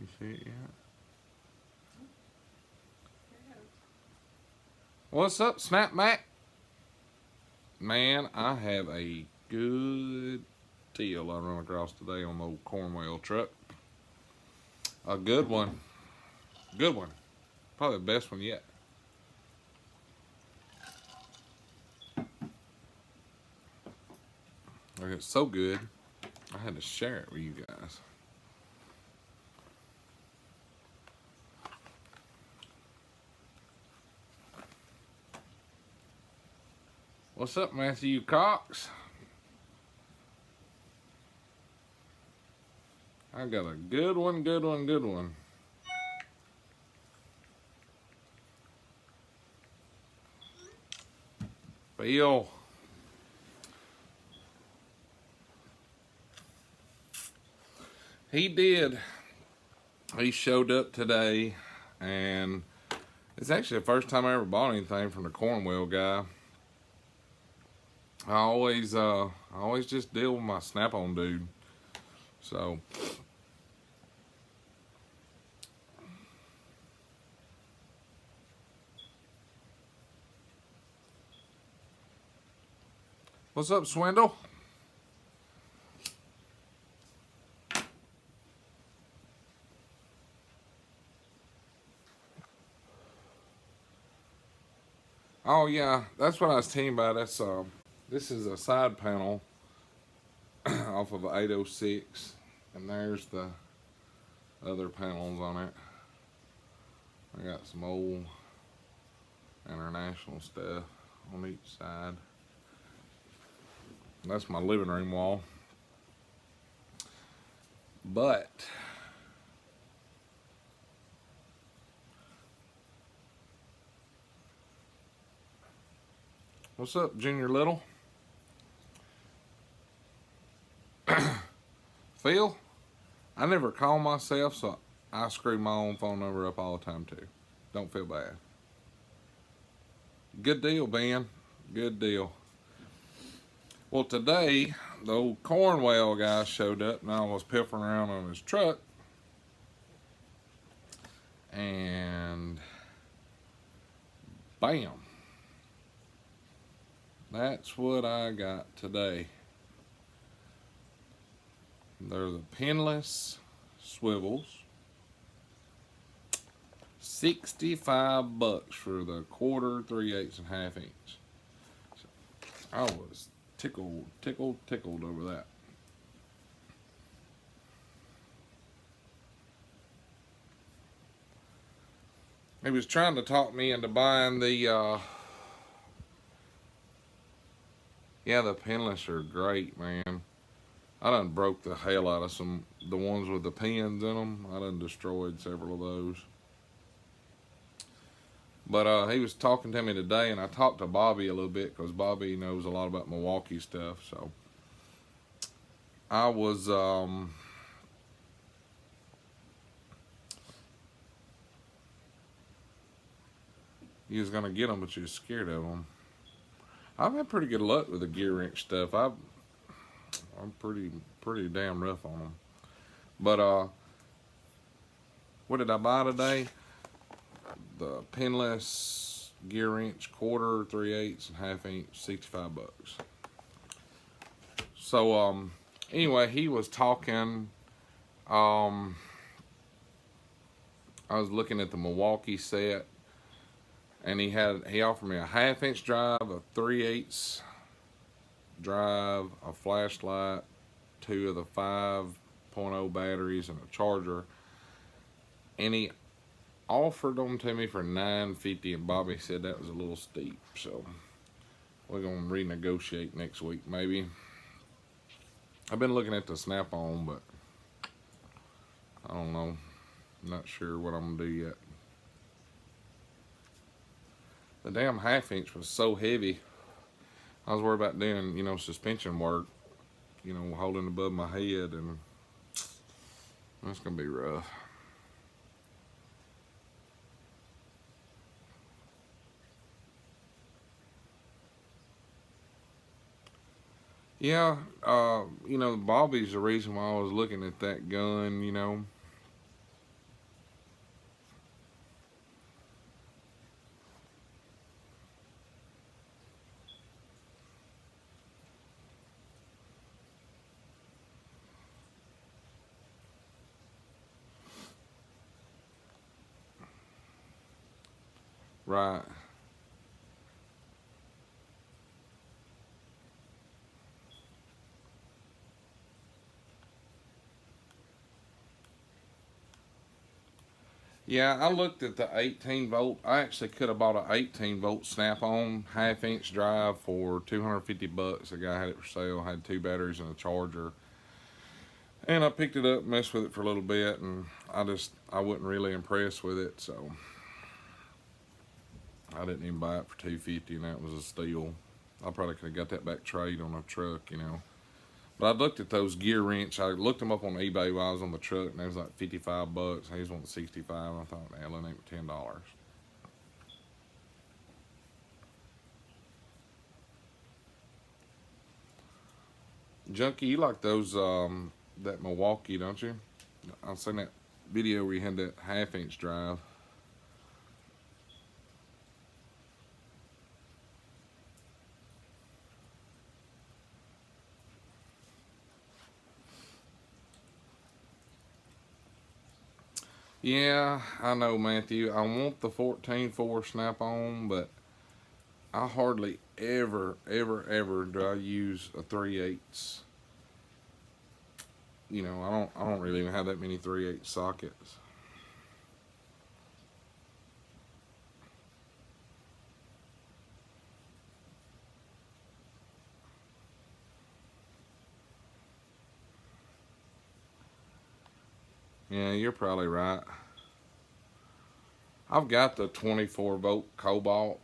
You see it yet? What's up, Snap Mac? Man, I have a good deal I run across today on the old Cornwell truck. A good one. Good one. Probably the best one yet. Like, it's so good, I had to share it with you guys. What's up, Matthew Cox? I got a good one, good one, good one. Bill. He did. He showed up today, and it's actually the first time I ever bought anything from the Cornwell guy. I always just deal with my Snap-on dude. So what's up, Swindle? Oh yeah, that's what I was telling you about. That's this is a side panel off of 806, and there's the other panels on it. I got some old international stuff on each side. That's my living room wall. But what's up, Junior Little? Phil, I never call myself, so I screw my own phone number up all the time too. Don't feel bad. Good deal, Ben. Good deal. Well, today, the old Cornwell guy showed up, and I was piffling around on his truck. And bam. That's what I got today. They're the pinless swivels. $65 for the quarter, 3/8 and half inch. So I was tickled over that. He was trying to talk me into buying the the pinless are great, man. I done broke the hell out of the ones with the pins in them. I done destroyed several of those. But he was talking to me today, and I talked to Bobby a little bit because Bobby knows a lot about Milwaukee stuff. So I was he was gonna get them, but you was scared of them. I've had pretty good luck with the gear wrench stuff. I'm pretty damn rough on them. But what did I buy today? The pinless gear wrench, quarter, 3/8 and half inch, $65. So anyway, he was talking. I was looking at the Milwaukee set, and he offered me a half inch drive, a 3/8 drive, a flashlight, 2 of the 5.0 batteries, and a charger. And he offered them to me for $950, and Bobby said that was a little steep. So we're gonna renegotiate next week, maybe. I've been looking at the Snap-on, but I don't know. I'm not sure what I'm gonna do yet. The damn half inch was so heavy. I was worried about doing, suspension work, holding above my head, and that's gonna be rough. Yeah, Bobby's the reason why I was looking at that gun, Right. Yeah, I looked at the 18 volt. I actually could have bought an 18-volt snap-on half-inch drive for 250 bucks. The guy had it for sale. Had two batteries and a charger. And I picked it up, messed with it for a little bit, and I wasn't really impressed with it, so I didn't even buy it for 250, and that was a steal. I probably could have got that back trade on a truck. But I looked at those gear wrench. I looked them up on eBay while I was on the truck, and they was like 55 bucks. He was wanting 65. I thought, man, that ain't $10. Junkie, you like those that Milwaukee, don't you? I've seen that video where you had that half-inch drive. Yeah, I know, Matthew. I want the 14.4 snap-on, but I hardly ever do I use a 3/8. I don't really even have that many 3/8 sockets. Yeah, you're probably right. I've got the 24-volt Cobalt,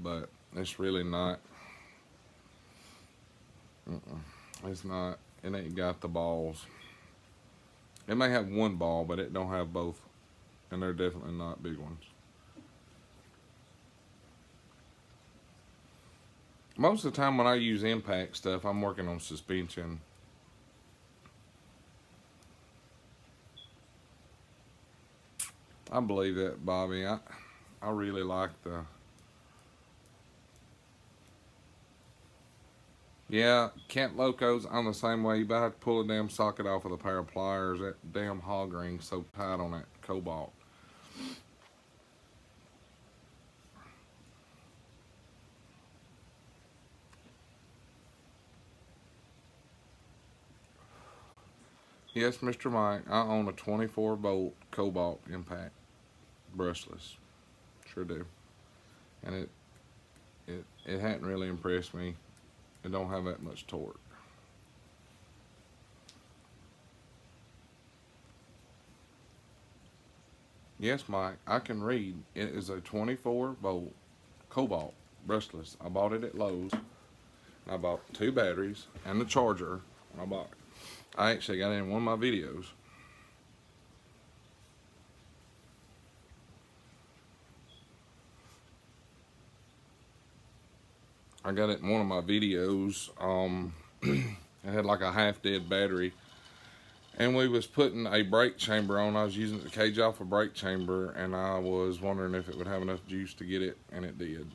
but it's really not. It's not. It ain't got the balls. It may have one ball, but it don't have both, and they're definitely not big ones. Most of the time when I use impact stuff, I'm working on suspension. I believe that, Bobby. I really like the. Yeah, Kent Locos, I'm the same way. You better have to pull a damn socket off with a pair of pliers. That damn hog ring's so tight on that Cobalt. Yes, Mr. Mike, I own a 24-volt Cobalt impact, brushless. Sure do. And it hadn't really impressed me. It don't have that much torque. Yes, Mike, I can read. It is a 24-volt Cobalt brushless. I bought it at Lowe's. I bought two batteries and the charger when I bought it. I actually got it in one of my videos. I got it in one of my videos. It had like a half-dead battery, and we was putting a brake chamber on. I was using the cage off a brake chamber, and I was wondering if it would have enough juice to get it, and it did.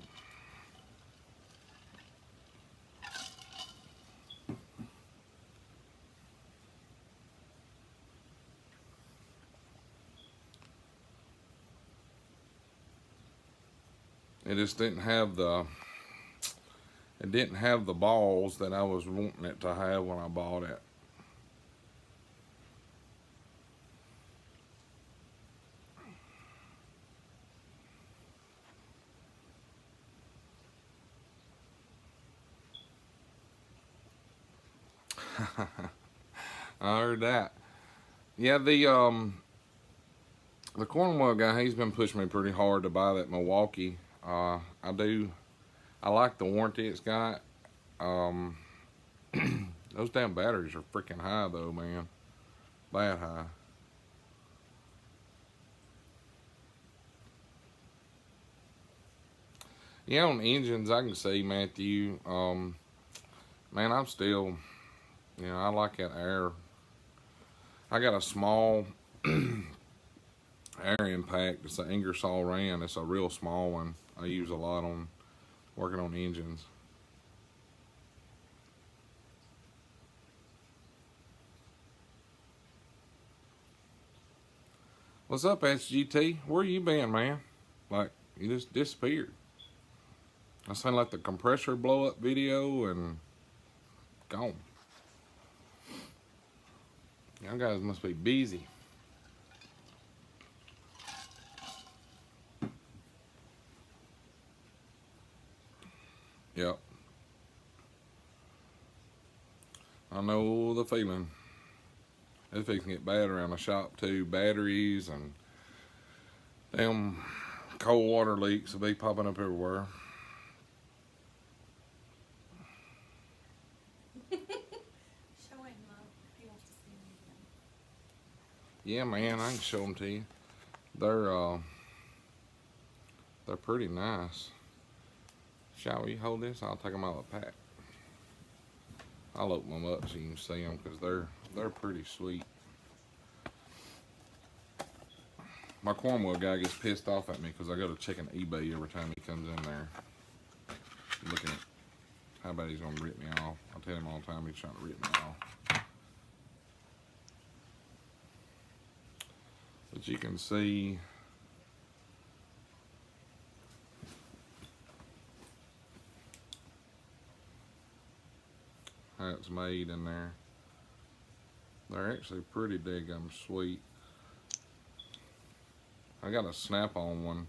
It just didn't have the balls that I was wanting it to have when I bought it. I heard that. Yeah, the Cornwell guy, he's been pushing me pretty hard to buy that Milwaukee. I do. I like the warranty it's got. Um, those damn batteries are freaking high though, man. Bad high. Yeah, on engines, I can see, Matthew. Man, I'm still, I like that air. I got a small air impact. It's an Ingersoll Rand. It's a real small one. I use a lot on working on engines. What's up, SGT? Where you been, man? Like, You just disappeared. I seen like the compressor blow up video and gone. Y'all guys must be busy. Yep. I know the feeling. It's fixing to get bad around the shop too. Batteries and them cold water leaks will be popping up everywhere. Show him love if he wants to see me again. Yeah, man, I can show them to you. They're pretty nice. Shall we hold this? I'll take them out of the pack. I'll open them up so you can see them because they're pretty sweet. My Cornwell guy gets pissed off at me because I go to checking eBay every time he comes in there, looking at how bad he's gonna rip me off. I tell him all the time he's trying to rip me off. But you can see how it's made in there. They're actually pretty daggum sweet. I got a snap-on one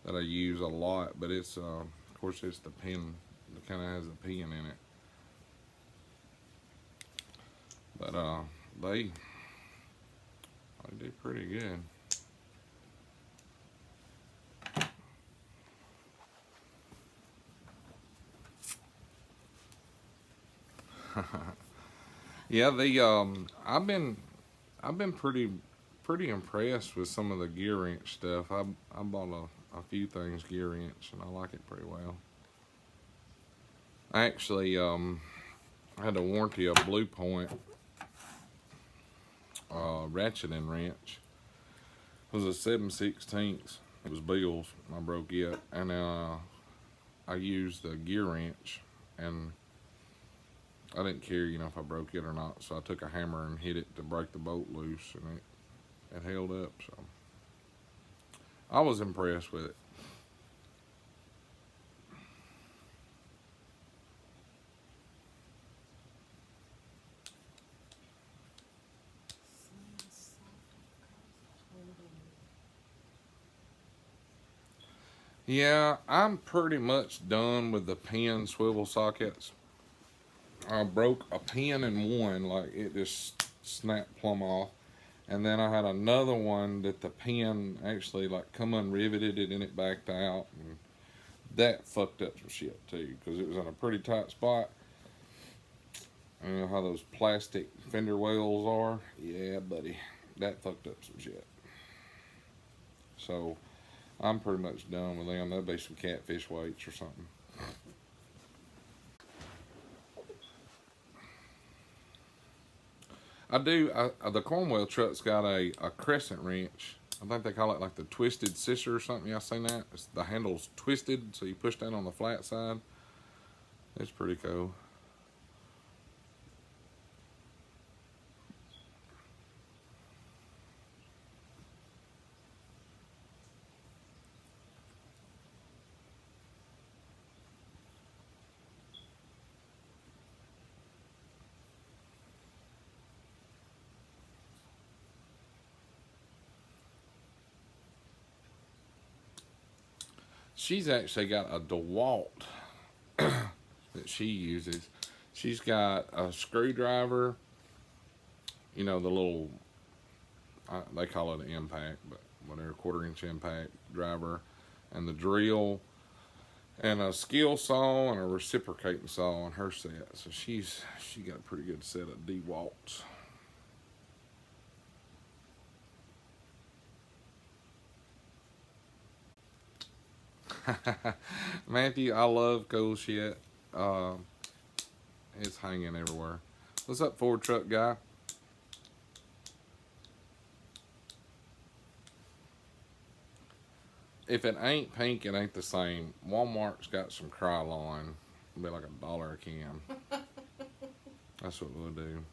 that I use a lot, but it's of course it's the pin. It kind of has the pin in it. But they do pretty good. Yeah, I've been pretty impressed with some of the gear wrench stuff. I bought a few things gear wrench and I like it pretty well. I actually had a warranty of Blue Point ratcheting wrench. It was a 7/16. It was Bill's. I broke it, and I used the gear wrench, and I didn't care, if I broke it or not. So I took a hammer and hit it to break the bolt loose, and it held up. So I was impressed with it. Yeah, I'm pretty much done with the pin swivel sockets. I broke a pin in one, like it just snapped plumb off. And then I had another one that the pin actually like come unriveted it and it backed out. And that fucked up some shit too, because it was in a pretty tight spot. You know how those plastic fender wells are? Yeah, buddy, that fucked up some shit. So I'm pretty much done with them. That'll be some catfish weights or something. I do. The Cornwell truck's got a crescent wrench. I think they call it like the twisted sister or something. Y'all seen that? The handle's twisted, so you push that on the flat side. It's pretty cool. She's actually got a DeWalt that she uses. She's got a screwdriver, the little, they call it an impact, but whatever, 1/4-inch impact driver, and the drill, and a skill saw and a reciprocating saw on her set. So she got a pretty good set of DeWalts. Matthew, I love cool shit. It's hanging everywhere. What's up, Ford truck guy? If it ain't pink, it ain't the same. Walmart's got some Krylon. It'll be like $1 a can. That's what we'll do.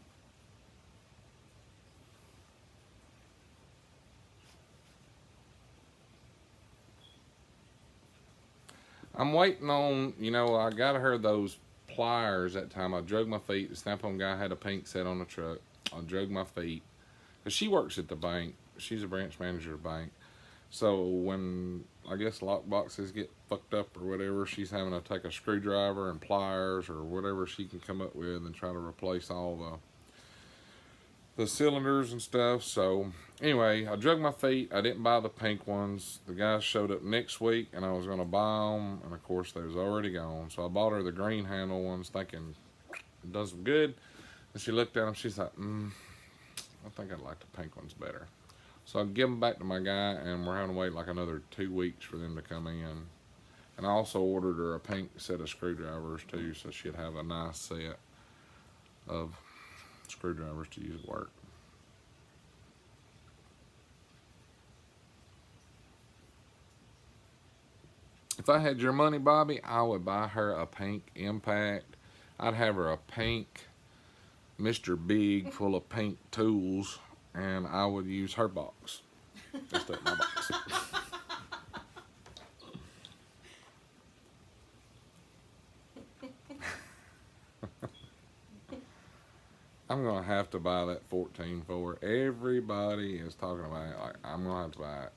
I'm waiting on, I got her those pliers that time. I drug my feet. The Snap-on guy had a pink set on the truck. I drug my feet. Because she works at the bank. She's a branch manager at the bank. So when, I guess, lock boxes get fucked up or whatever, she's having to take a screwdriver and pliers or whatever she can come up with and try to replace all the cylinders and stuff. So anyway, I drug my feet. I didn't buy the pink ones. The guys showed up next week and I was going to buy them, and of course they was already gone. So I bought her the green handle ones thinking it does them good, and she looked at them. She's like, I think I'd like the pink ones better. So I give them back to my guy, and we're having to wait like another 2 weeks for them to come in. And I also ordered her a pink set of screwdrivers too, so she'd have a nice set of screwdrivers to use at work. If I had your money, Bobby, I would buy her a pink Impact. I'd have her a pink Mr. Big full of pink tools, and I would use her box instead of my box. I'm gonna have to buy that 14 for her. Everybody is talking about it. Like, I'm gonna have to buy it.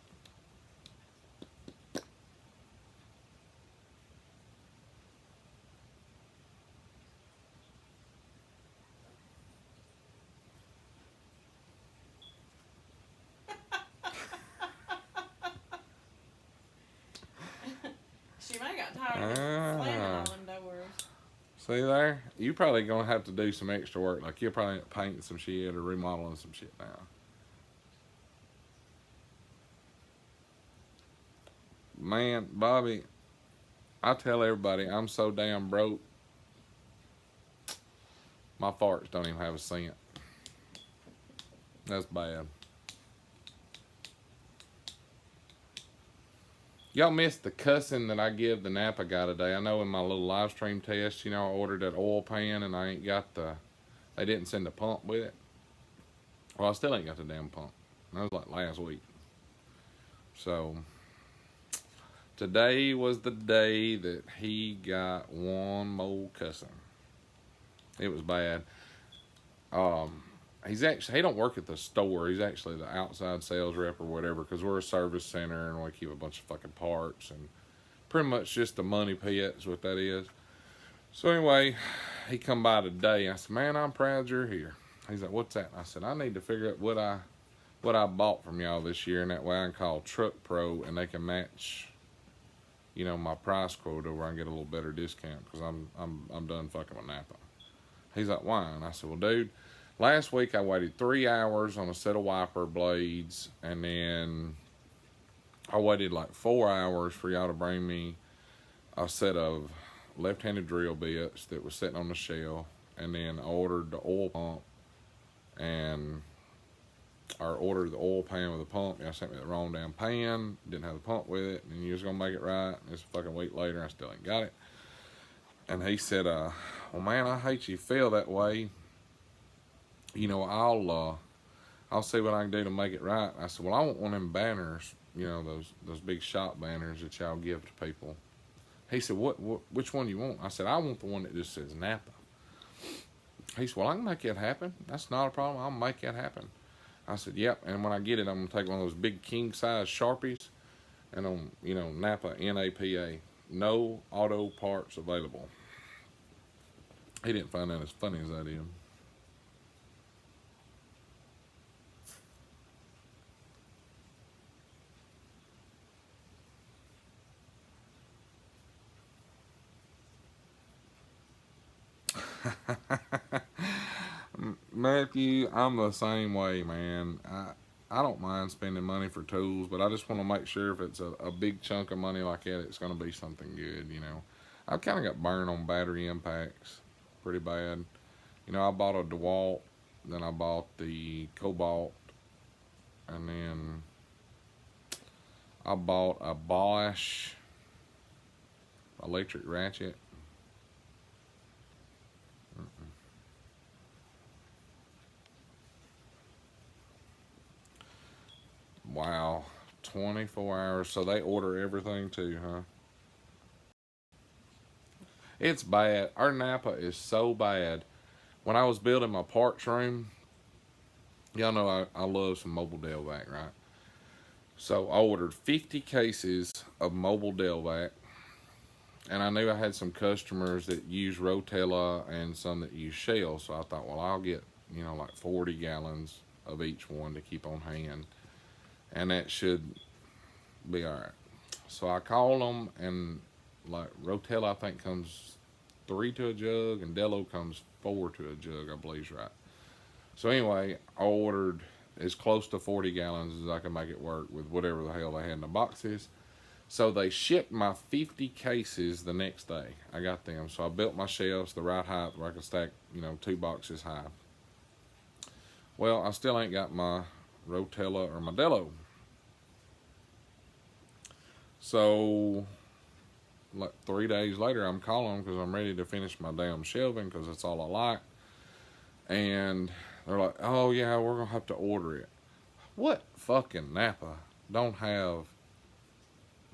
She might have got tired of slamming all them doors. See there? You probably gonna have to do some extra work. Like you're probably painting some shit or remodeling some shit now. Man, Bobby, I tell everybody I'm so damn broke. My farts don't even have a cent. That's bad. Y'all missed the cussing that I give the Napa guy today. I know in my little live stream test, I ordered that oil pan and I ain't got they didn't send the pump with it. Well, I still ain't got the damn pump. That was like last week. So, today was the day that he got one more cussing. It was bad. He don't work at the store. He's actually the outside sales rep or whatever, because we're a service center and we keep a bunch of fucking parts and pretty much just a money pit is what that is. So anyway, he come by today. I said, man, I'm proud you're here. He's like, what's that? I said, I need to figure out what I bought from y'all this year, and that way I can call Truck Pro and they can match, my price quote where I can get a little better discount, because I'm done fucking with Napa. He's like, why? And I said, well, dude, last week I waited 3 hours on a set of wiper blades, and then I waited like 4 hours for y'all to bring me a set of left-handed drill bits that was sitting on the shelf, and then I ordered the oil pump, or ordered the oil pan with a pump. Y'all sent me the wrong damn pan, didn't have the pump with it, and you was gonna make it right. And it's a fucking week later, I still ain't got it. And he said, well, man, I hate you feel that way. I'll see what I can do to make it right. I said, well, I want one of them banners, those big shop banners that y'all give to people. He said, which one do you want? I said, I want the one that just says Napa. He said, well, I can make that happen. That's not a problem. I'll make that happen. I said, yep. And when I get it, I'm going to take one of those big king size Sharpies and on, Napa, N-A-P-A. No auto parts available. He didn't find that as funny as I did. Matthew, I'm the same way, man. I don't mind spending money for tools, but I just want to make sure if it's a big chunk of money like that, it's going to be something good, I've kind of got burned on battery impacts pretty bad. I bought a DeWalt, then I bought the Cobalt, and then I bought a Bosch electric ratchet. Wow, 24 hours. So they order everything too, huh? It's bad. Our Napa is so bad. When I was building my parts room, y'all know I love some mobile Delvac, right? So I ordered 50 cases of mobile Delvac, and I knew I had some customers that use Rotella and some that use Shell. So I thought, well, I'll get, like 40 gallons of each one to keep on hand, and that should be all right. So I called them, and like Rotella, I think comes 3 to a jug, and Delo comes 4 to a jug, I believe's right. So anyway, I ordered as close to 40 gallons as I could make it work with whatever the hell they had in the boxes. So they shipped my 50 cases the next day. I got them. So I built my shelves the right height where I could stack, 2 boxes high. Well, I still ain't got my Rotella or my Delo. So, like 3 days later, I'm calling them because I'm ready to finish my damn shelving because that's all I like. And they're like, oh yeah, we're going to have to order it. What fucking Napa don't have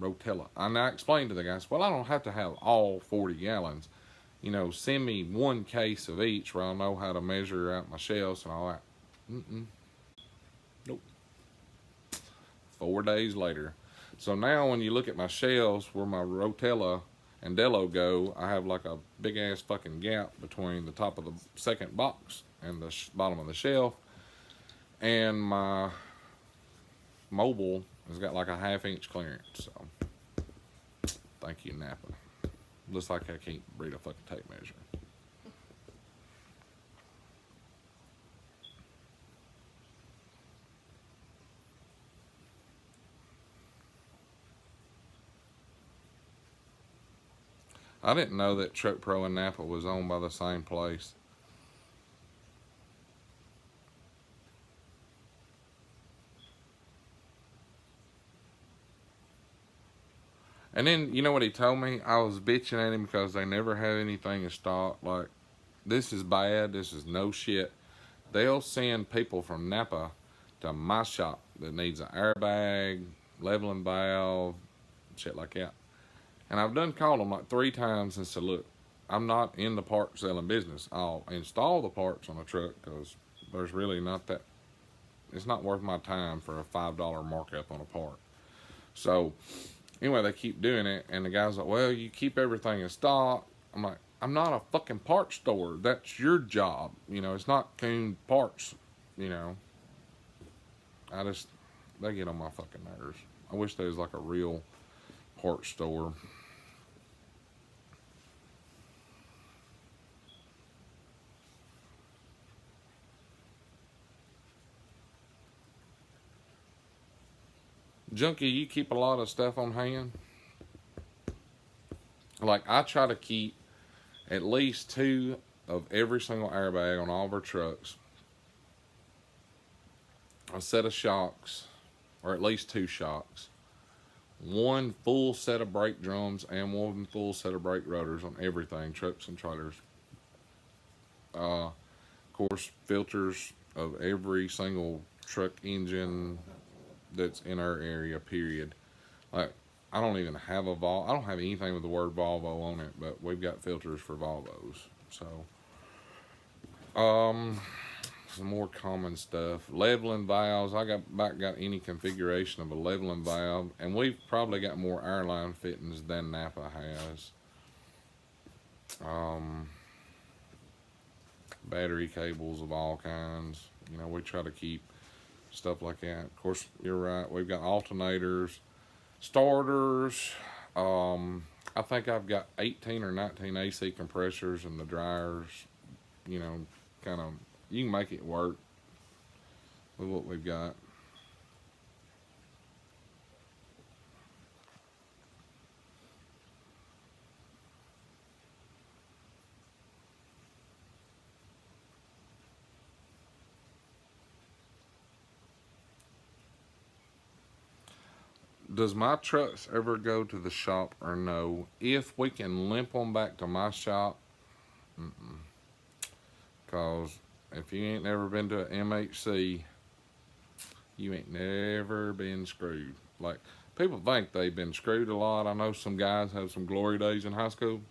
Rotella? And I explained to the guys, well, I don't have to have all 40 gallons. Send me 1 case of each where I'll know how to measure out my shelves and all that. Nope. 4 days later. So now when you look at my shelves where my Rotella and Delo go, I have like a big ass fucking gap between the top of the second box and the bottom of the shelf. And my mobile has got like a 1/2 inch clearance. So thank you, Napa. Looks like I can't read a fucking tape measure. I didn't know that Truck Pro and Napa was owned by the same place. And then, you know what he told me? I was bitching at him because they never have anything in stock. Like, this is bad. This is no shit. They'll send people from Napa to my shop that needs an airbag, leveling valve, shit like that. And I've done called them like 3 times and said, look, I'm not in the part selling business. I'll install the parts on a truck because there's really not that, it's not worth my time for a $5 markup on a part. So anyway, they keep doing it, and the guy's like, well, you keep everything in stock. I'm like, I'm not a fucking parts store. That's your job. It's not Coon Parts, they get on my fucking nerves. I wish there was like a real parts store. Junkie, you keep a lot of stuff on hand? Like, I try to keep at least 2 of every single airbag on all of our trucks, a set of shocks, or at least 2 shocks, 1 full set of brake drums, and 1 full set of brake rotors on everything, trucks and trailers. Of course, filters of every single truck engine that's in our area, period. Like, I don't even have I don't have anything with the word Volvo on it, but we've got filters for Volvos. So, some more common stuff. Leveling valves. I got any configuration of a leveling valve, and we've probably got more airline fittings than Napa has. Battery cables of all kinds. We try to keep stuff like that. Of course, you're right. We've got alternators, starters. I think I've got 18 or 19 AC compressors, and the dryers, kind of, you can make it work with what we've got. Does my trucks ever go to the shop or no? If we can limp them back to my shop, because if you ain't never been to an MHC, you ain't never been screwed. Like, People think they've been screwed a lot. I know some guys have some glory days in high school.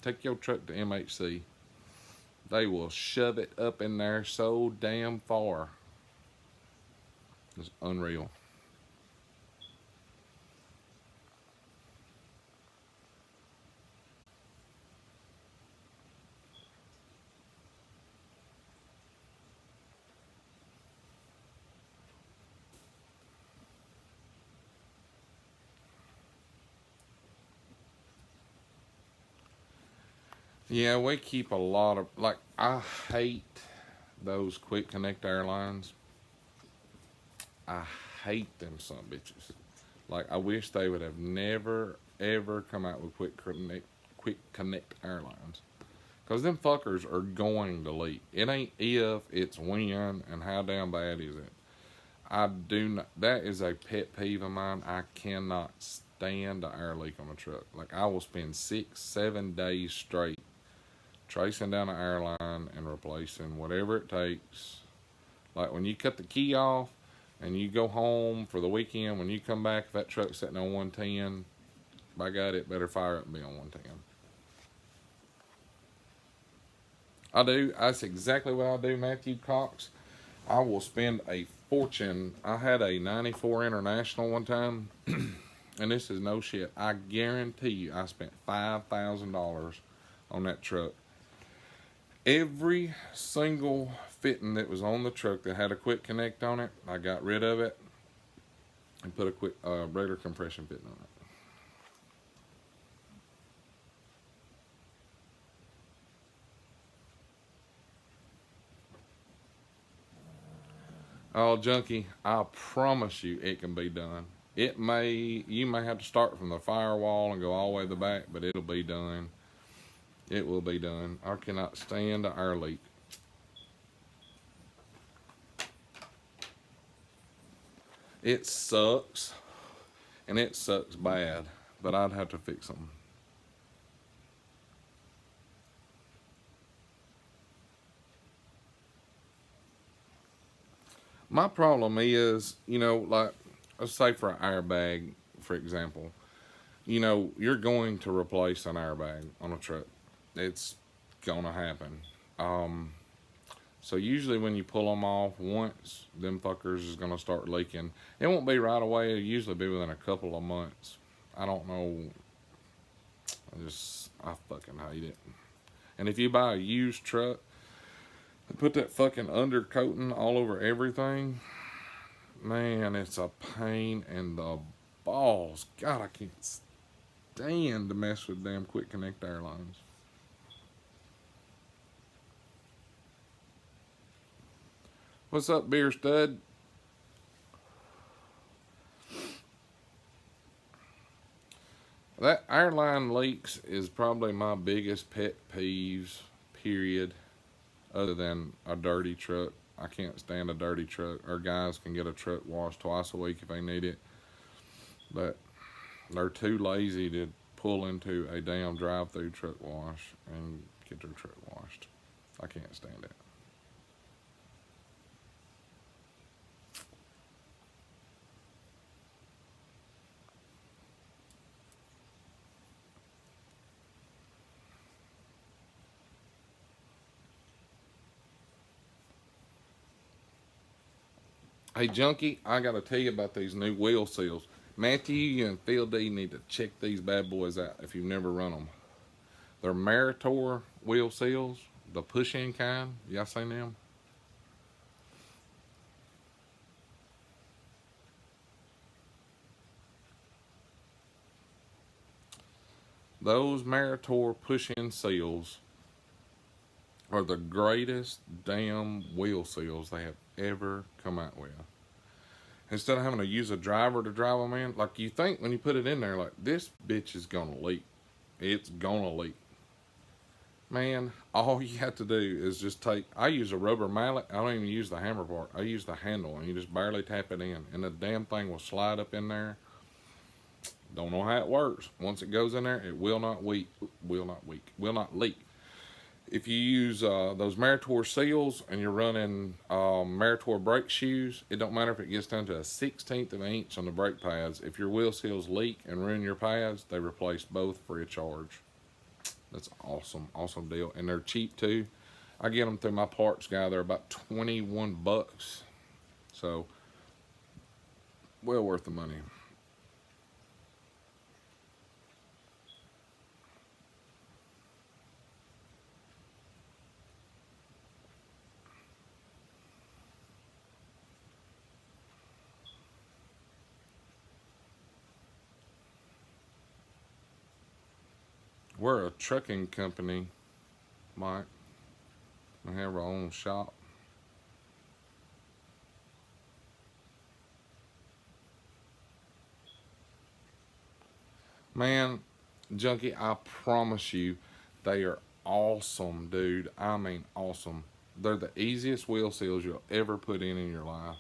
Take your truck to MHC. They will shove it up in there so damn far. It's unreal. Yeah, we keep a lot of, like, I hate those quick connect airlines. I hate them son bitches. Like, I wish they would have never ever come out with quick connect airlines. Cause them fuckers are going to leak. It ain't if, it's when, and how damn bad is it? I do not. That is a pet peeve of mine. I cannot stand the air leak on a truck. Like, I will spend 6-7 days straight tracing down an airline and replacing whatever it takes. Like, when you cut the key off and you go home for the weekend, when you come back, if that truck's sitting on 110, by God, it better fire up and be on 110. I do. That's exactly what I do, Matthew Cox. I will spend a fortune. I had a 94 International one time, and this is no shit. I guarantee you I spent $5,000 on that truck. Every single fitting that was on the truck that had a quick connect on it, I got rid of it and put a quick regular compression fitting on it. Oh, junkie, I promise you it can be done. You may have to start from the firewall and go all the way to the back, but it'll be done. It will be done. I cannot stand the air leak. It sucks, and it sucks bad, but I'd have to fix them. My problem is, like, let's say for an airbag, for example, you're going to replace an airbag on a truck. It's gonna happen. So usually when you pull them off once, them fuckers is gonna start leaking. It won't be right away. It'll usually be within a couple of months. I don't know. I fucking hate it. And if you buy a used truck and put that fucking undercoating all over everything, man, it's a pain in the balls. God, I can't stand to mess with damn quick connect airlines. What's up, beer stud? That airline leaks is probably my biggest pet peeves, period, other than a dirty truck. I can't stand a dirty truck. Our guys can get a truck washed twice a week if they need it, but they're too lazy to pull into a damn drive-through truck wash and get their truck washed. I can't stand it. Hey, Junkie, I got to tell you about these new wheel seals. Matthew, you and Phil D need to check these bad boys out if you've never run them. They're Meritor wheel seals, the push-in kind. Y'all seen them? Those Meritor push-in seals are the greatest damn wheel seals they have ever come out with. Instead of having to use a driver to drive them in, like, you think when you put it in there, like, this bitch is gonna leak. It's gonna leak. Man, all you have to do is just I use a rubber mallet. I don't even use the hammer part. I use the handle, and you just barely tap it in, and the damn thing will slide up in there. Don't know how it works. Once it goes in there, it will not leak. If you use those Meritor seals and you're running Meritor brake shoes, it don't matter if it gets down to a 1/16 of an inch on the brake pads. If your wheel seals leak and ruin your pads, they replace both free of charge. That's awesome, awesome deal, and they're cheap too. I get them through my parts guy. They're about 21 bucks, so well worth the money. We're a trucking company, Mike. We have our own shop. Man, Junkie, I promise you, they are awesome, dude. I mean, awesome. They're the easiest wheel seals you'll ever put in your life.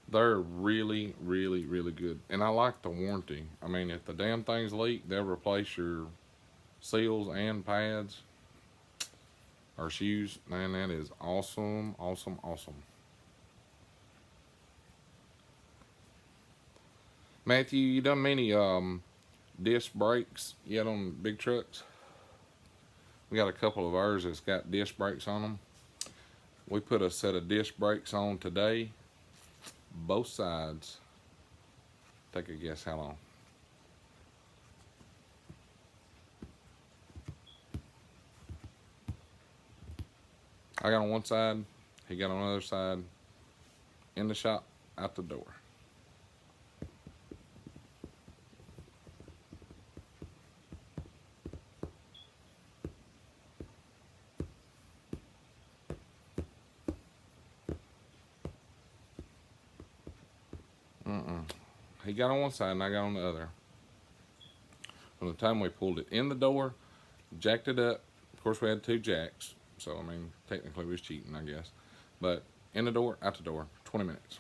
They're really, really, really good. And I like the warranty. I mean, if the damn things leak, they'll replace your seals and pads or shoes. Man, that is awesome, awesome, awesome. Matthew, you done many disc brakes yet on big trucks? We got a couple of ours that's got disc brakes on them. We put a set of disc brakes on today, both sides. Take a guess how long. I got on one side, he got on the other side, in the shop, out the door. He got on one side and I got on the other. From the time we pulled it in the door, jacked it up, of course we had 2 jacks, so I mean, technically we was cheating, I guess. But in the door, out the door, 20 minutes.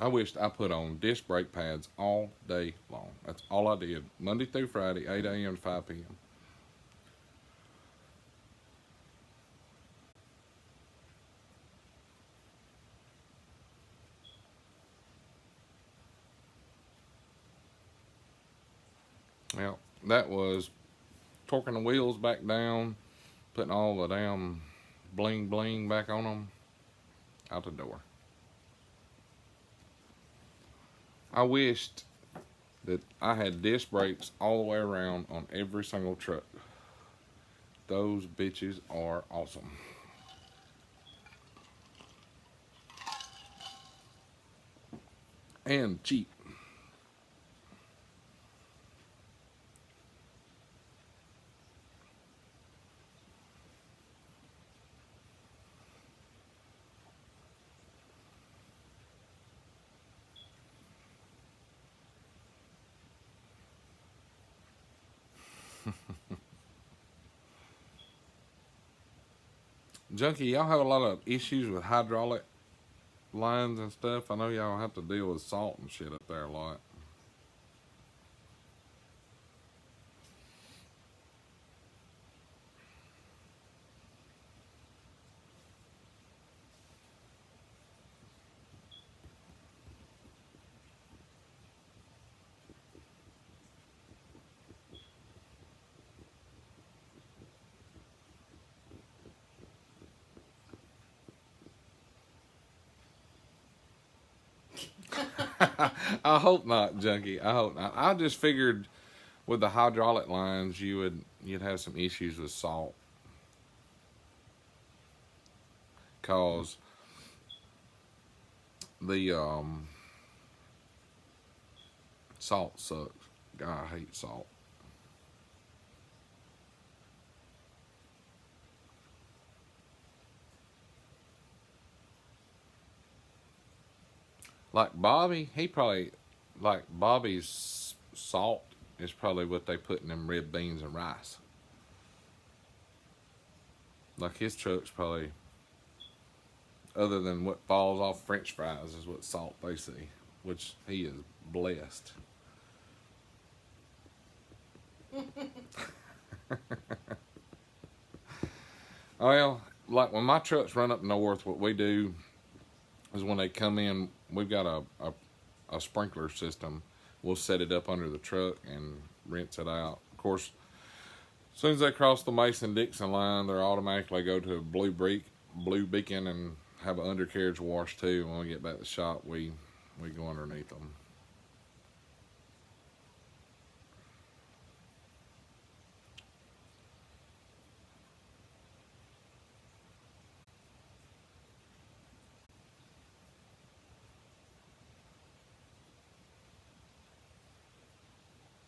I wished I put on disc brake pads all day long. That's all I did, Monday through Friday, 8 a.m. to 5 p.m. Well, that was torquing the wheels back down, putting all the damn bling bling back on them, out the door. I wished that I had disc brakes all the way around on every single truck. Those bitches are awesome. And cheap. Junkie, y'all have a lot of issues with hydraulic lines and stuff. I know y'all have to deal with salt and shit up there a lot. I hope not, Junkie. I hope not. I just figured with the hydraulic lines you'd have some issues with salt. Cause the salt sucks. God, I hate salt. Like Bobby, he probably like Bobby's salt is probably what they put in them red beans and rice. Like his truck's probably, other than what falls off French fries, is what salt they see, which he is blessed. Well, like when my trucks run up north, what we do is when they come in, we've got a sprinkler system. We'll set it up under the truck and rinse it out. Of course, as soon as they cross the Mason-Dixon line, they're automatically go to a blue beacon and have an undercarriage wash too. When we get back to the shop, we go underneath them.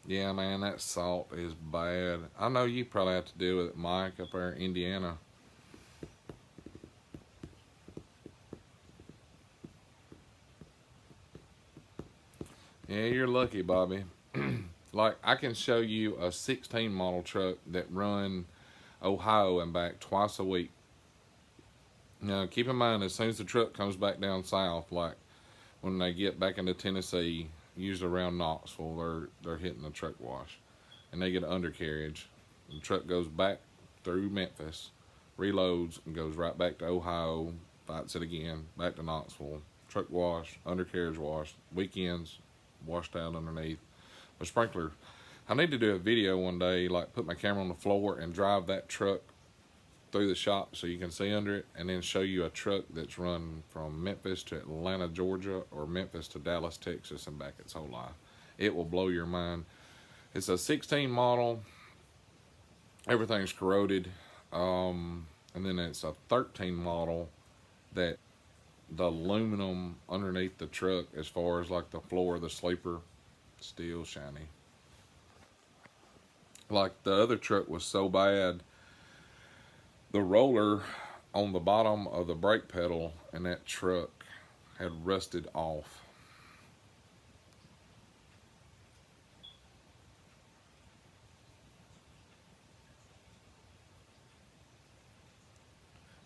Yeah, man, that salt is bad. I know you probably have to deal with it, Mike, up there in Indiana. Yeah, you're lucky, Bobby. Like, I can show you a 16 model truck that run Ohio and back twice a week. Now, keep in mind, as soon as the truck comes back down south, like when they get back into Tennessee, usually around Knoxville, they're hitting the truck wash, and they get an undercarriage. The truck goes back through Memphis, reloads, and goes right back to Ohio, fights it again, back to Knoxville, truck wash, undercarriage wash, weekends, washed out underneath. A sprinkler. I need to do a video one day, like put my camera on the floor and drive that truck through the shop so you can see under it, and then show you a truck that's run from Memphis to Atlanta, Georgia, or Memphis to Dallas, Texas, and back its whole life. It will blow your mind. It's a 16 model. Everything's corroded. And then it's a 13 model that the aluminum underneath the truck, as far as like the floor of the sleeper, still shiny. Like the other truck was so bad, the roller on the bottom of the brake pedal in that truck had rusted off.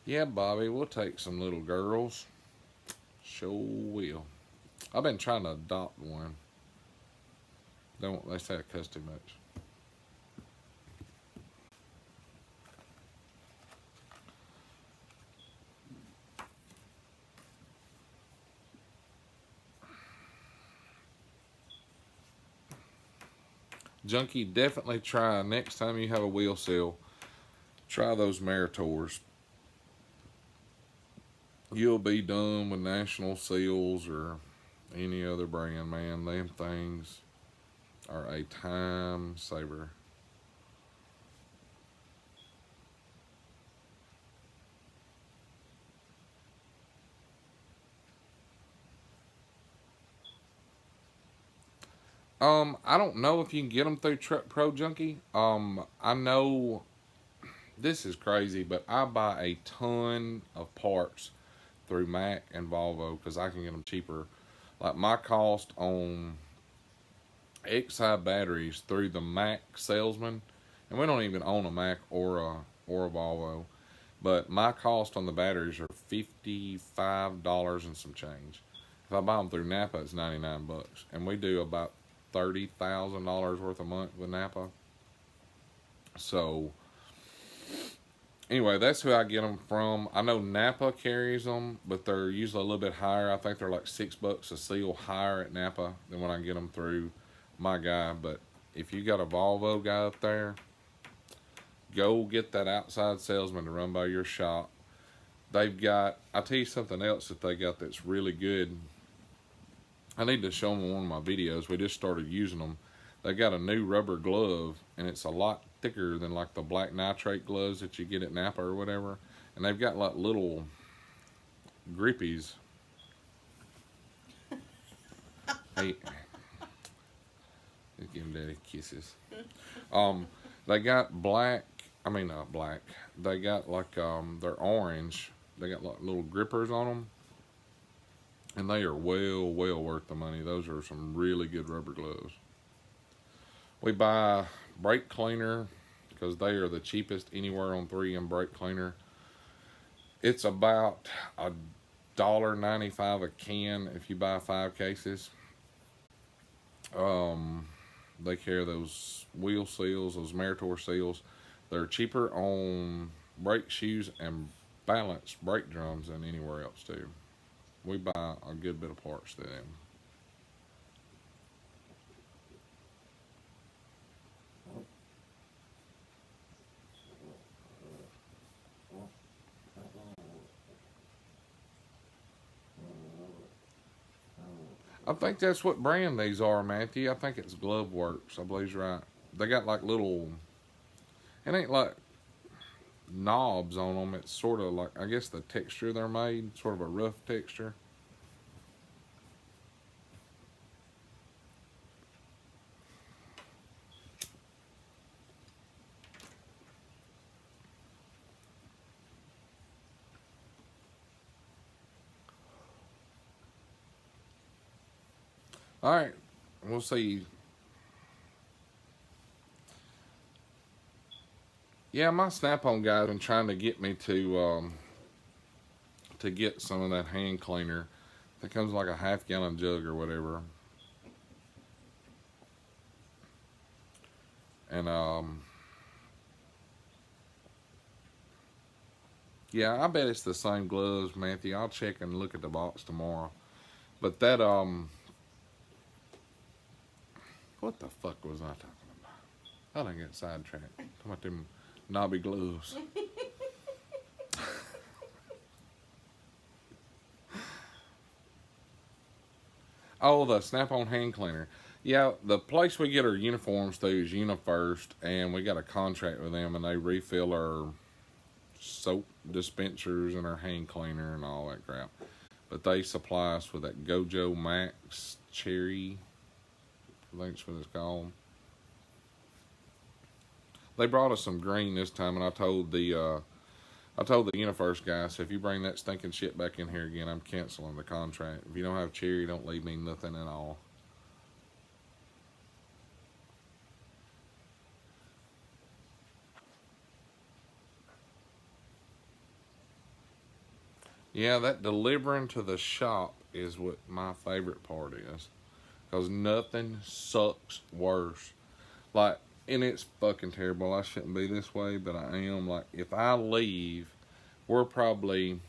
Yeah, Bobby, we'll take some little girls. Sure will. I've been trying to adopt one. They say I cuss too much. Junkie, definitely try next time you have a wheel seal. Try those Meritors. You'll be done with National Seals or any other brand, man. Them things are a time saver. I don't know if you can get them through Truck Pro Junkie. I know this is crazy, but I buy a ton of parts through Mac and Volvo because I can get them cheaper. Like my cost on XI batteries through the Mac salesman, and we don't even own a Mac or a Volvo, but my cost on the batteries are $55 and some change. If I buy them through Napa, it's $99, and we do about $30,000 worth a month with Napa. So anyway, that's who I get them from. I know Napa carries them, but they're usually a little bit higher. I think they're like $6 a seal higher at Napa than when I get them through my guy. But if you got a Volvo guy up there, go get that outside salesman to run by your shop. They've got, I'll tell you something else that they got that's really good. I need to show them in one of my videos. We just started using them. They got a new rubber glove, and it's a lot thicker than like the black nitrate gloves that you get at Napa or whatever. And they've got like little grippies. Hey, let's give them daddy kisses. They got black. I mean, not black. They got like they're orange. They got like little grippers on them, and they are well worth the money. Those are some really good rubber gloves. We buy brake cleaner because they are the cheapest anywhere on 3M brake cleaner. It's about $1.95 a can if you buy 5 cases. They carry those wheel seals, those Meritor seals. They're cheaper on brake shoes and balanced brake drums than anywhere else too. We buy a good bit of parts through them. I think that's what brand these are, Matthew. I think it's Glove Works. I believe you're right. They got like little. It ain't like knobs on them. It's sort of like, I guess the texture they're made, sort of a rough texture. All right, we'll see. Yeah, my Snap-on guy's been trying to get me to get some of that hand cleaner. That comes in like a half-gallon jug or whatever. And yeah, I bet it's the same gloves, Matthew. I'll check and look at the box tomorrow. But that what the fuck was I talking about? I didn't get sidetracked. Talking about them knobby gloves. Oh, the Snap-on hand cleaner. Yeah, the place we get our uniforms through is UniFirst, and we got a contract with them, and they refill our soap dispensers and our hand cleaner and all that crap. But they supply us with that Gojo Max Cherry. I think that's what it's called. They brought us some green this time, and I told the UniFirst guy, so if you bring that stinking shit back in here again, I'm canceling the contract. If you don't have cherry, don't leave me nothing at all. Yeah, that delivering to the shop is what my favorite part is. Because nothing sucks worse. Like, and it's fucking terrible. I shouldn't be this way, but I am. Like, if I leave, we're probably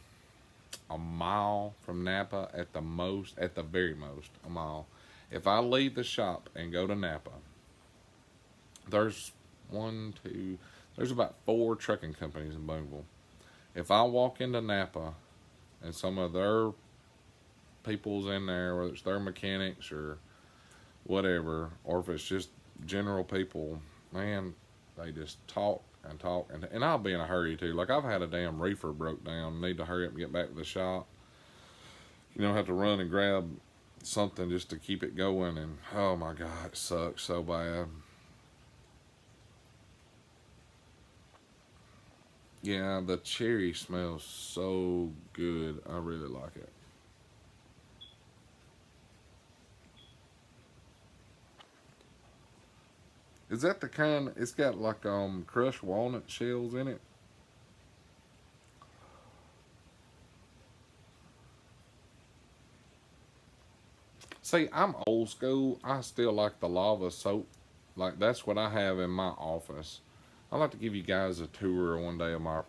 a mile from Napa at the most, at the very most, a mile. If I leave the shop and go to Napa, there's there's about 4 trucking companies in Boonville. If I walk into Napa and some of their people's in there, whether it's their mechanics or whatever, or if it's just general people, man, they just talk and talk, and I'll be in a hurry too. Like, I've had a damn reefer broke down, need to hurry up and get back to the shop. You know, have to run and grab something just to keep it going, and oh my god, it sucks so bad. Yeah, the cherry smells so good. I really like it. Is that the kind? It's got like crushed walnut shells in it. See, I'm old school. I still like the lava soap. Like, that's what I have in my office. I'd like to give you guys a tour one day of my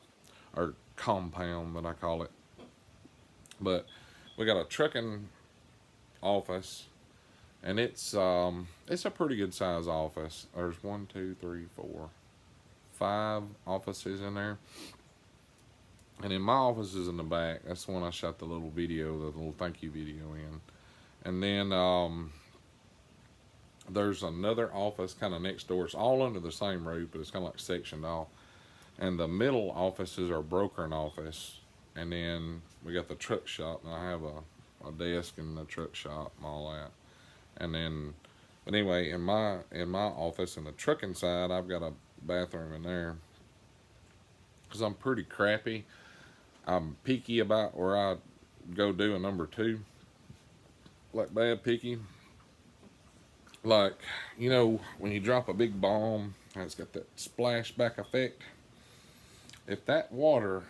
our compound that I call it. But we got a trucking office, and it's a pretty good size office. There's 1, 2, 3, 4, 5 offices in there. And in my office is in the back. That's the one I shot the little video, the little thank you video in. And then there's another office kind of next door. It's all under the same roof, but it's kind of like sectioned off. And the middle office is our brokering office. And then we got the truck shop, and I have a desk in the truck shop and all that. And then, but anyway, in my office in the trucking side, I've got a bathroom in there. Because I'm pretty crappy. I'm picky about where I go do a number 2. Like, bad picky. Like, you know, when you drop a big bomb, and it's got that splashback effect. If that water,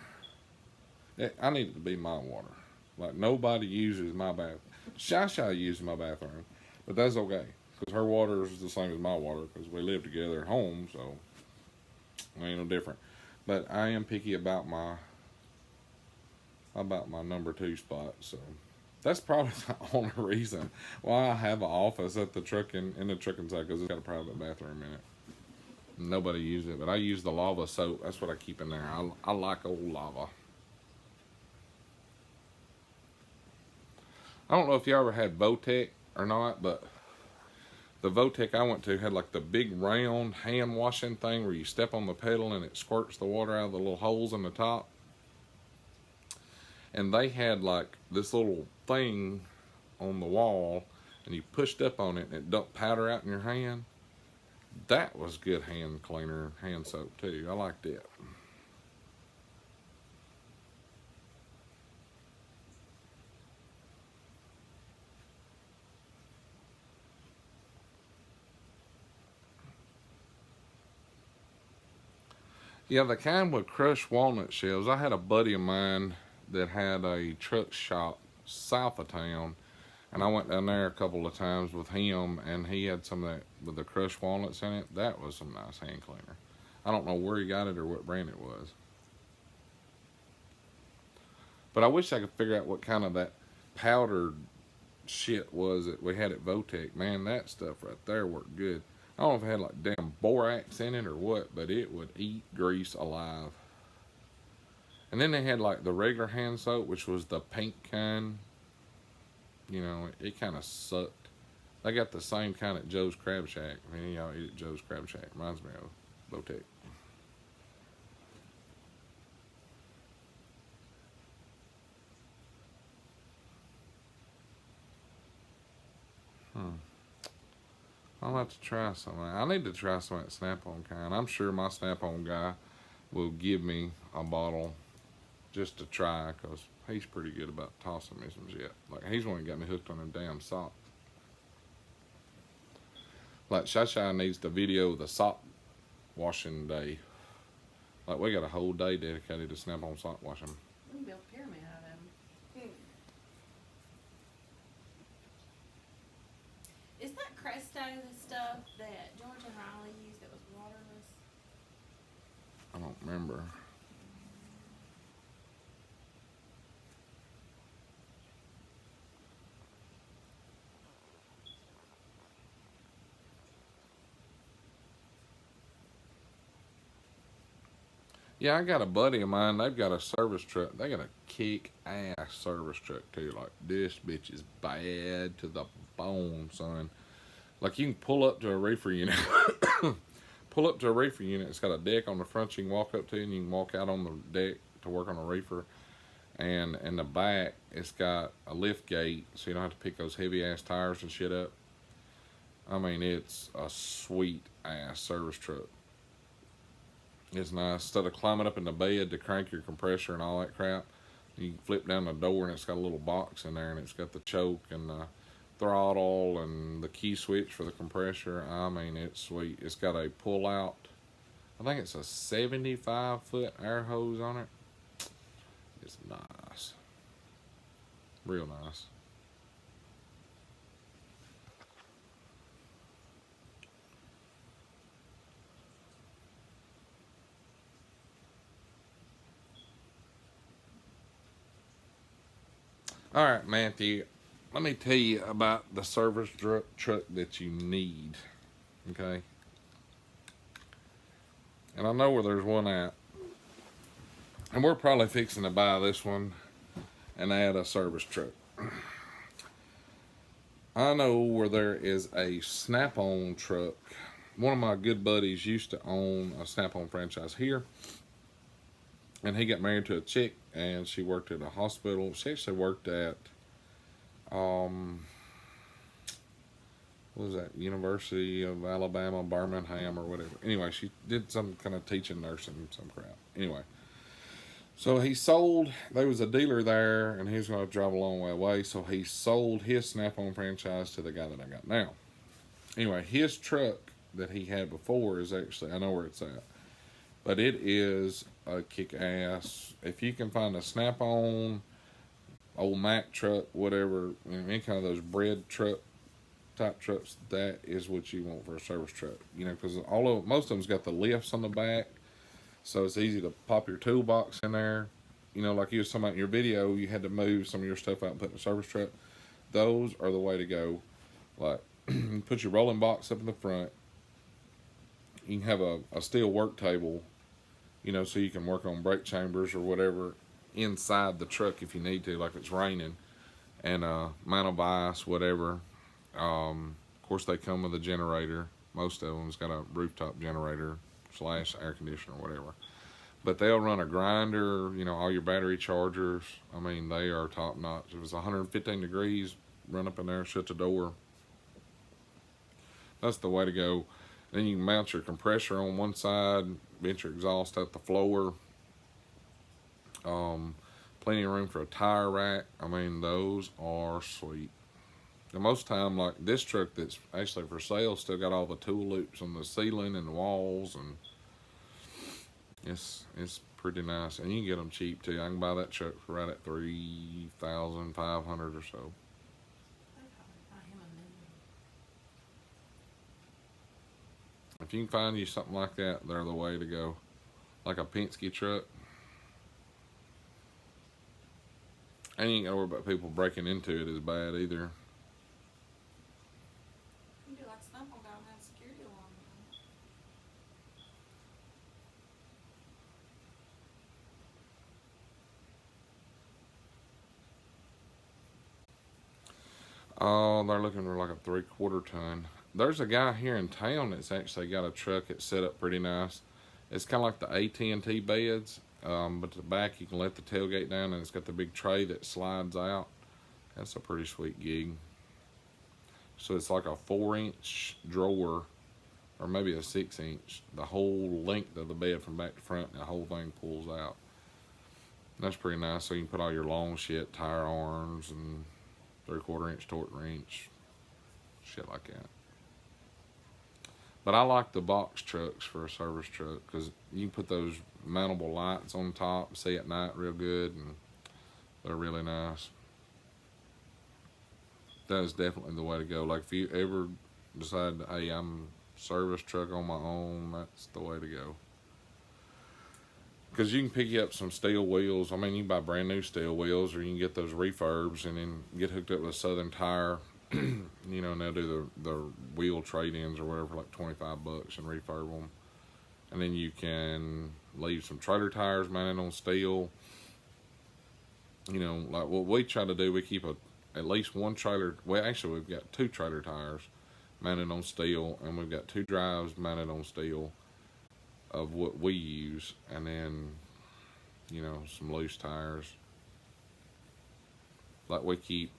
I need it to be my water. Like, nobody uses my bath. Shy uses my bathroom, but that's okay. because her water is the same as my water because we live together at home, so it ain't no different. But I am picky about my number two spot, so that's probably the only reason why I have an office at the trucking in the trucking side, because it's got a private bathroom in it. Nobody uses it, but I use the lava soap. That's what I keep in there. I like old lava. I don't know if you ever had Votec or not, but the Votec I went to had like the big round hand washing thing where you step on the pedal and it squirts the water out of the little holes in the top. And they had like this little thing on the wall, and you pushed up on it and it dumped powder out in your hand. That was good hand cleaner, hand soap too. I liked it. Yeah, the kind with crushed walnut shells. I had a buddy of mine that had a truck shop south of town, and I went down there a couple of times with him, and he had some of that with the crushed walnuts in it. That was some nice hand cleaner. I don't know where he got it or what brand it was. But I wish I could figure out what kind of that powdered shit was that we had at Votec. Man, that stuff right there worked good. I don't know if it had like damn borax in it or what, but it would eat grease alive. And then they had like the regular hand soap, which was the pink kind. You know, it kind of sucked. They got the same kind at Joe's Crab Shack. I mean, y'all eat at Joe's Crab Shack. Reminds me of Votec. I'll have to try some. I need to try some of that Snap-on kind. I'm sure my Snap-on guy will give me a bottle just to try, because he's pretty good about tossing me some shit. Like, he's the one that got me hooked on them damn socks. Like, Shai needs to video the sock washing day. Like, we got a whole day dedicated to Snap-on sock washing. We can build a pyramid out of them. Is that Cresto the stuff that George and Riley used that was waterless? I don't remember. Yeah, I got a buddy of mine. They've got a service truck. They got a kick-ass service truck too. Like, this bitch is bad to the bone, son. Like, you can pull up to a reefer unit. Pull up to a reefer unit. It's got a deck on the front you can walk up to, and you can walk out on the deck to work on a reefer. And in the back, it's got a lift gate, so you don't have to pick those heavy-ass tires and shit up. I mean, it's a sweet-ass service truck. It's nice. Instead of climbing up in the bed to crank your compressor and all that crap, you can flip down the door and it's got a little box in there, and it's got the choke and the throttle and the key switch for the compressor. I mean, it's sweet. It's got a pull out. I think it's a 75-foot air hose on it. It's nice. Real nice. All right, Matthew, let me tell you about the service truck that you need, okay? And I know where there's one at. And we're probably fixing to buy this one and add a service truck. I know where there is a Snap-on truck. One of my good buddies used to own a Snap-on franchise here. And he got married to a chick, and she worked at a hospital. She actually worked at, what was that, University of Alabama, Birmingham, or whatever. Anyway, she did some kind of teaching, nursing, some crap. Anyway, so he sold, there was a dealer there, and he was going to drive a long way away, so he sold his Snap-on franchise to the guy that I got now. Anyway, his truck that he had before is actually, I know where it's at. But it is a kick-ass. If you can find a Snap-on, old Mack truck, whatever, any kind of those bread truck type trucks, that is what you want for a service truck. You know, because most of them's got the lifts on the back, so it's easy to pop your toolbox in there. You know, like you was talking about in your video, you had to move some of your stuff out and put in a service truck. Those are the way to go. Like, put your rolling box up in the front. You can have a steel work table, you know, so you can work on brake chambers or whatever inside the truck if you need to, like it's raining, and mount a vise, whatever. Of course, they come with a generator. Most of them's got a rooftop generator / air conditioner, whatever. But they'll run a grinder, you know, all your battery chargers. I mean, they are top notch. If it's 115 degrees, run up in there, shut the door. That's the way to go. Then you can mount your compressor on one side, vent your exhaust out the floor. Plenty of room for a tire rack. I mean, those are sweet. And most time, like this truck that's actually for sale, still got all the tool loops on the ceiling and the walls, and it's pretty nice. And you can get them cheap too. I can buy that truck for right at $3,500 or so. If you can find you something like that, they're the way to go. Like a Penske truck. And you ain't gotta worry about people breaking into it as bad either. You do like some of them have security alarm on Oh, they're looking for like a 3/4 ton. There's a guy here in town that's actually got a truck that's set up pretty nice. It's kind of like the AT&T beds, but at the back you can let the tailgate down, and it's got the big tray that slides out. That's a pretty sweet gig. So it's like a 4-inch drawer, or maybe a 6-inch. The whole length of the bed from back to front, and the whole thing pulls out. That's pretty nice. So you can put all your long shit, tire arms, and 3/4 inch torque wrench, shit like that. But I like the box trucks for a service truck, because you can put those mountable lights on top, see at night real good, and they're really nice. That is definitely the way to go. Like if you ever decide, hey, I'm service truck on my own, that's the way to go. Because you can pick you up some steel wheels. I mean, you can buy brand new steel wheels, or you can get those refurbs and then get hooked up with a Southern Tire. You know, and they'll do the wheel trade-ins or whatever for like $25 and refurb them. And then you can leave some trailer tires mounted on steel. You know, like what we try to do, we keep at least one trailer. Well, actually, we've got 2 trailer tires mounted on steel, and we've got 2 drives mounted on steel of what we use, and then, you know, some loose tires. Like we keep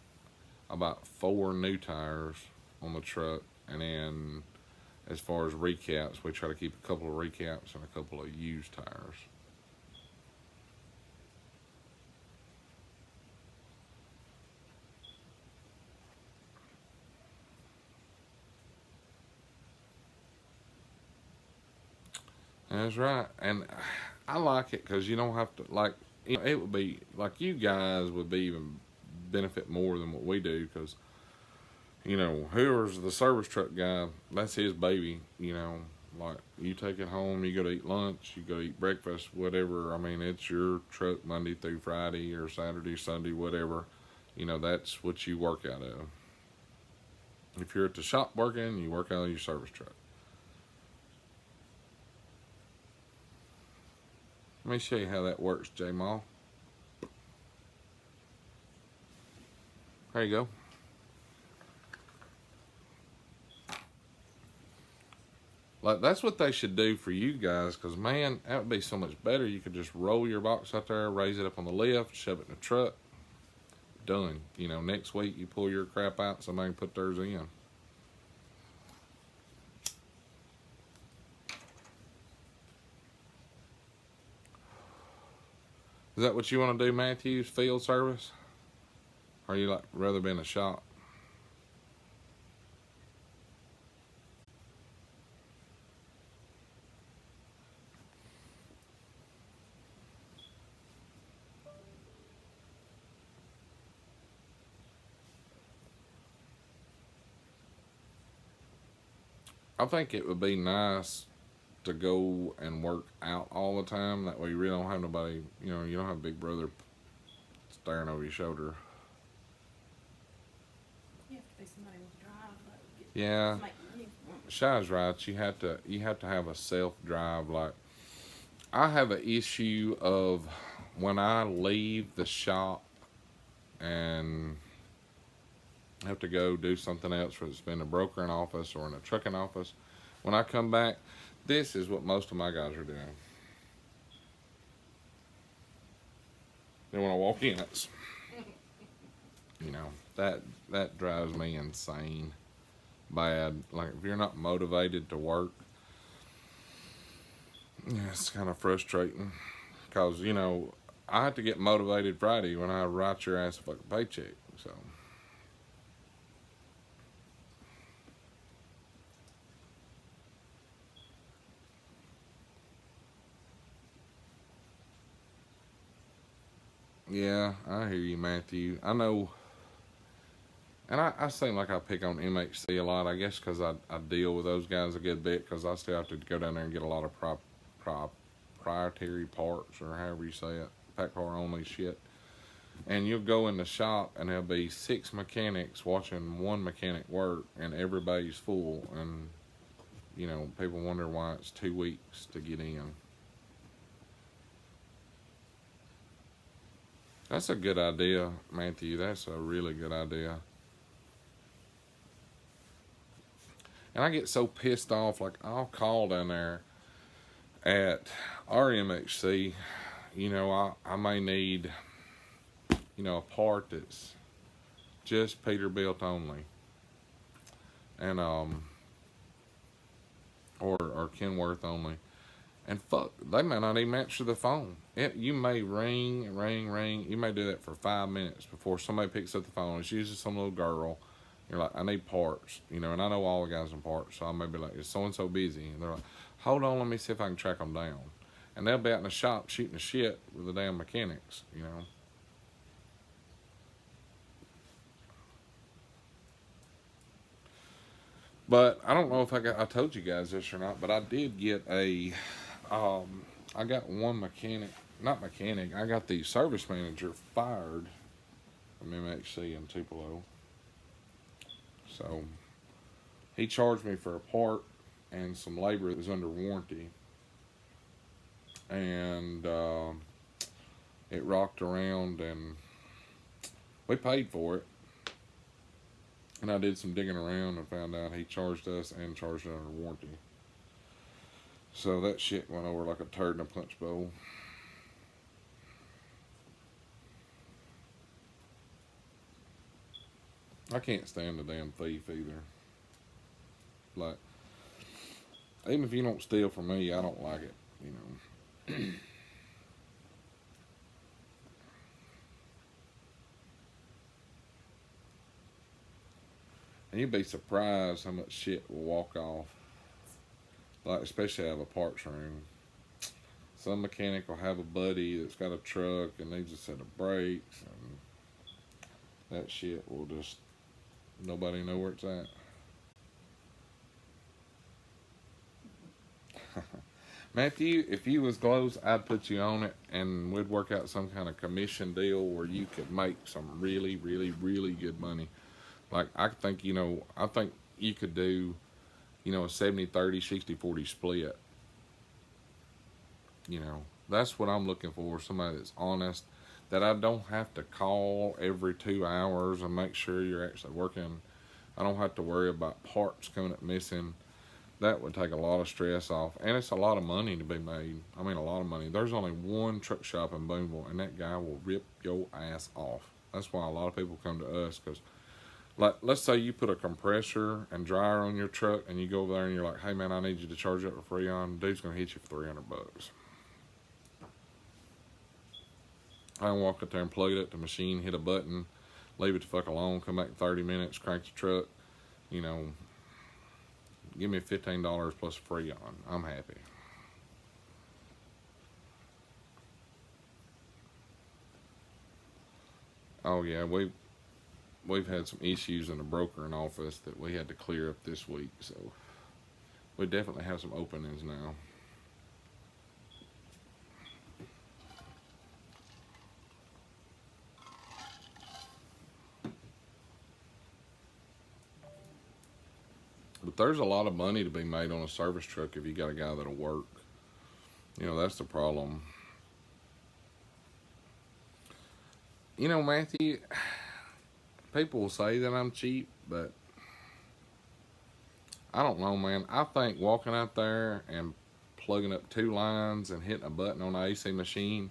about 4 new tires on the truck, and then as far as recaps, we try to keep a couple of recaps and a couple of used tires. That's right, and I like it because you don't have to, like, you know, it would be like you guys would be even benefit more than what we do, because, you know, whoever's the service truck guy, that's his baby. You know, like you take it home, you go to eat lunch, you go eat breakfast, whatever. I mean, it's your truck Monday through Friday or Saturday, Sunday, whatever. You know, that's what you work out of. If you're at the shop working, you work out of your service truck. Let me show you how that works, J-Maw. There you go. Like, that's what they should do for you guys, because, man, that would be so much better. You could just roll your box out there, raise it up on the lift, shove it in the truck. Done. You know, next week you pull your crap out, somebody can put theirs in. Is that what you want to do, Matthews? Field service? Or you like rather be in a shop? I think it would be nice to go and work out all the time. That way you really don't have nobody, you don't have Big Brother staring over your shoulder. You have to be somebody with a drive, though. Yeah, To make money. Shy's right. You have to have a self drive. Like I have an issue of when I leave the shop and have to go do something else, whether it's been a brokering office or in a trucking office. When I come back, this is what most of my guys are doing. They want to walk in. You know that drives me insane. Bad. Like if you're not motivated to work, yeah, it's kind of frustrating. Cause I have to get motivated Friday when I write your ass a fucking paycheck. So. Yeah, I hear you, Matthew. I know, and I seem like I pick on MHC a lot, I guess, because I deal with those guys a good bit, because I still have to go down there and get a lot of proprietary parts, or however you say it, pack car only shit. And you'll go in the shop, and there'll be 6 mechanics watching one mechanic work, and everybody's full, and, people wonder why it's 2 weeks to get in. That's a good idea, Matthew. That's a really good idea. And I get so pissed off, like I'll call down there at RMHC, I may need, a part that's just Peterbilt only. And or Kenworth only. And fuck, they may not even answer the phone. You may ring. You may do that for 5 minutes before somebody picks up the phone. It's usually some little girl. You're like, I need parts, and I know all the guys in parts. So I may be like, is so-and-so busy? And they're like, hold on, let me see if I can track them down. And they'll be out in the shop shooting the shit with the damn mechanics, But I don't know if I told you guys this or not, but I did get I got one not mechanic, I got the service manager fired from MHC in Tupelo. So he charged me for a part and some labor that was under warranty. And it rocked around, and we paid for it. And I did some digging around and found out he charged us and charged it under warranty. So that shit went over like a turd in a punch bowl. I can't stand the damn thief either. Like, even if you don't steal from me, I don't like it, And you'd be surprised how much shit will walk off. Like, especially out of a parts room. Some mechanic will have a buddy that's got a truck and needs a set of brakes, and that shit will just, nobody know where it's at. Matthew, if you was close, I'd put you on it, and we'd work out some kind of commission deal where you could make some really, really, really good money. Like, I think you could do, a 70-30, 60-40 split. That's what I'm looking for, somebody that's honest, that I don't have to call every 2 hours and make sure you're actually working. I don't have to worry about parts coming up missing. That would take a lot of stress off, and it's a lot of money to be made. I mean, a lot of money. There's only one truck shop in Boonville, and that guy will rip your ass off. That's why a lot of people come to us, because, like, let's say you put a compressor and dryer on your truck, and you go over there and you're like, hey man, I need you to charge it for Freon. Dude's gonna hit you for $300. I can walk up there and plug it up to the machine, hit a button, leave it the fuck alone, come back in 30 minutes, crank the truck, give me $15 plus Freon. I'm happy. Oh yeah, we've had some issues in the brokering office that we had to clear up this week, so We definitely have some openings now. But there's a lot of money to be made on a service truck if you got a guy that'll work. You know, that's the problem. You know, Matthew, people will say that I'm cheap, but I don't know, man. I think walking out there and plugging up 2 lines and hitting a button on the AC machine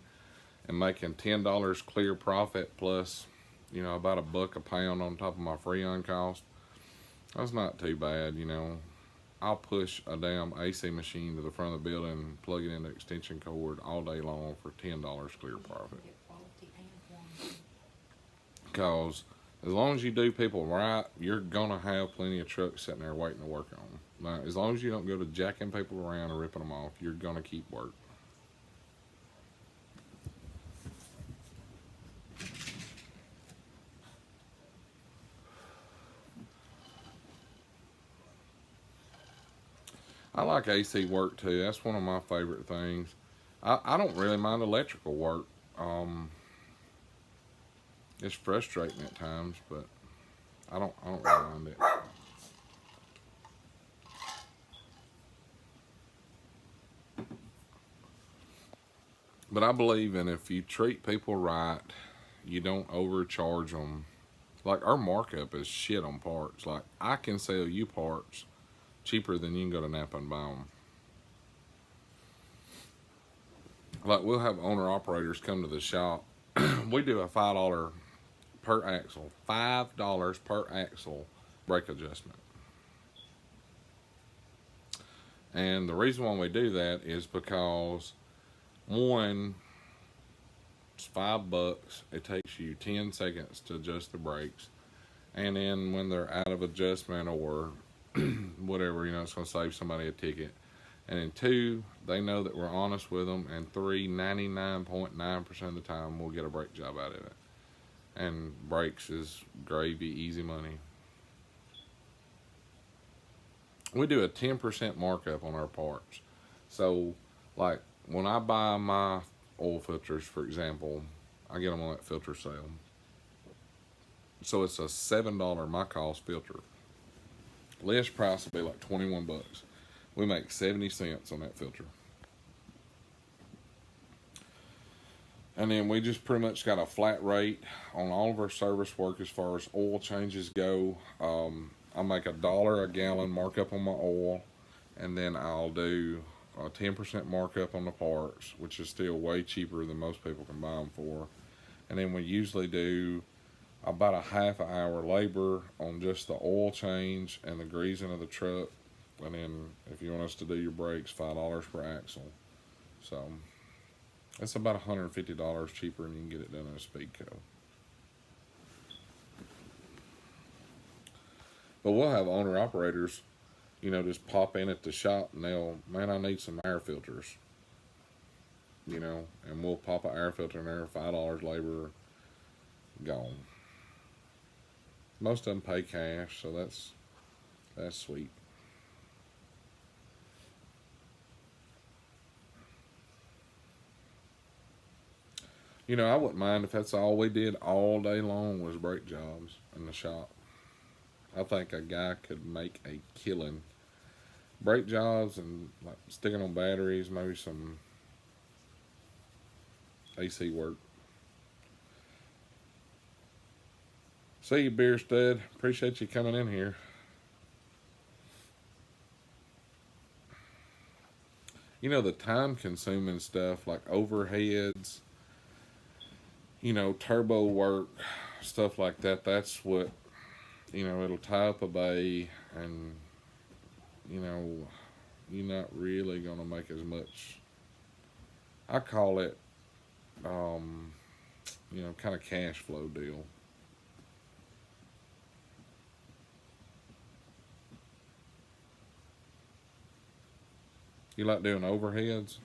and making $10 clear profit plus, you know, about $1 a pound on top of my Freon cost, that's not too bad, you know. I'll push a damn AC machine to the front of the building and plug it in the extension cord all day long for $10 clear profit. Because as long as you do people right, you're gonna have plenty of trucks sitting there waiting to work on them. Now, as long as you don't go to jacking people around and ripping them off, you're gonna keep work. I like AC work too. That's one of my favorite things. I don't really mind electrical work. It's frustrating at times, but I don't really mind it. But I believe in if you treat people right, you don't overcharge them. Like our markup is shit on parts. Like I can sell you parts cheaper than you can go to Napa and buy them. Like we'll have owner operators come to the shop. We do a $5 per axle, $5 per axle brake adjustment. And the reason why we do that is because one, it's $5. It takes you 10 seconds to adjust the brakes. And then when they're out of adjustment or whatever, you know, it's going to save somebody a ticket. And then 2, they know that we're honest with them. And 3, 99.9% of the time, we'll get a brake job out of it. And brakes is gravy, easy money. We do a 10% markup on our parts. So, like, when I buy my oil filters, for example, I get them on that filter sale. So it's a $7 my cost filter. List price will be like $21. We make 70 cents on that filter. And then we just pretty much got a flat rate on all of our service work as far as oil changes go. I make $1 a gallon markup on my oil, and then I'll do a 10% markup on the parts, which is still way cheaper than most people can buy them for. And then we usually do about a half an hour labor on just the oil change and the greasing of the truck. And then if you want us to do your brakes, $5 per axle. So it's about $150 cheaper than you can get it done in a Speedco. But we'll have owner operators, you know, just pop in at the shop and they'll, man, I need some air filters. You know, and we'll pop an air filter in there, $5 labor, gone. Most of them pay cash, so that's sweet. You know, I wouldn't mind if that's all we did all day long was brake jobs in the shop. I think a guy could make a killing. Brake jobs and like sticking on batteries, maybe some AC work. See you, Beer Stud. Appreciate you coming in here. You know, the time consuming stuff like overheads, you know, turbo work, stuff like that, that's what, you know, it'll tie up a bay and, you know, you're not really going to make as much. I call it, you know, kind of cash flow deal. You like doing overheads?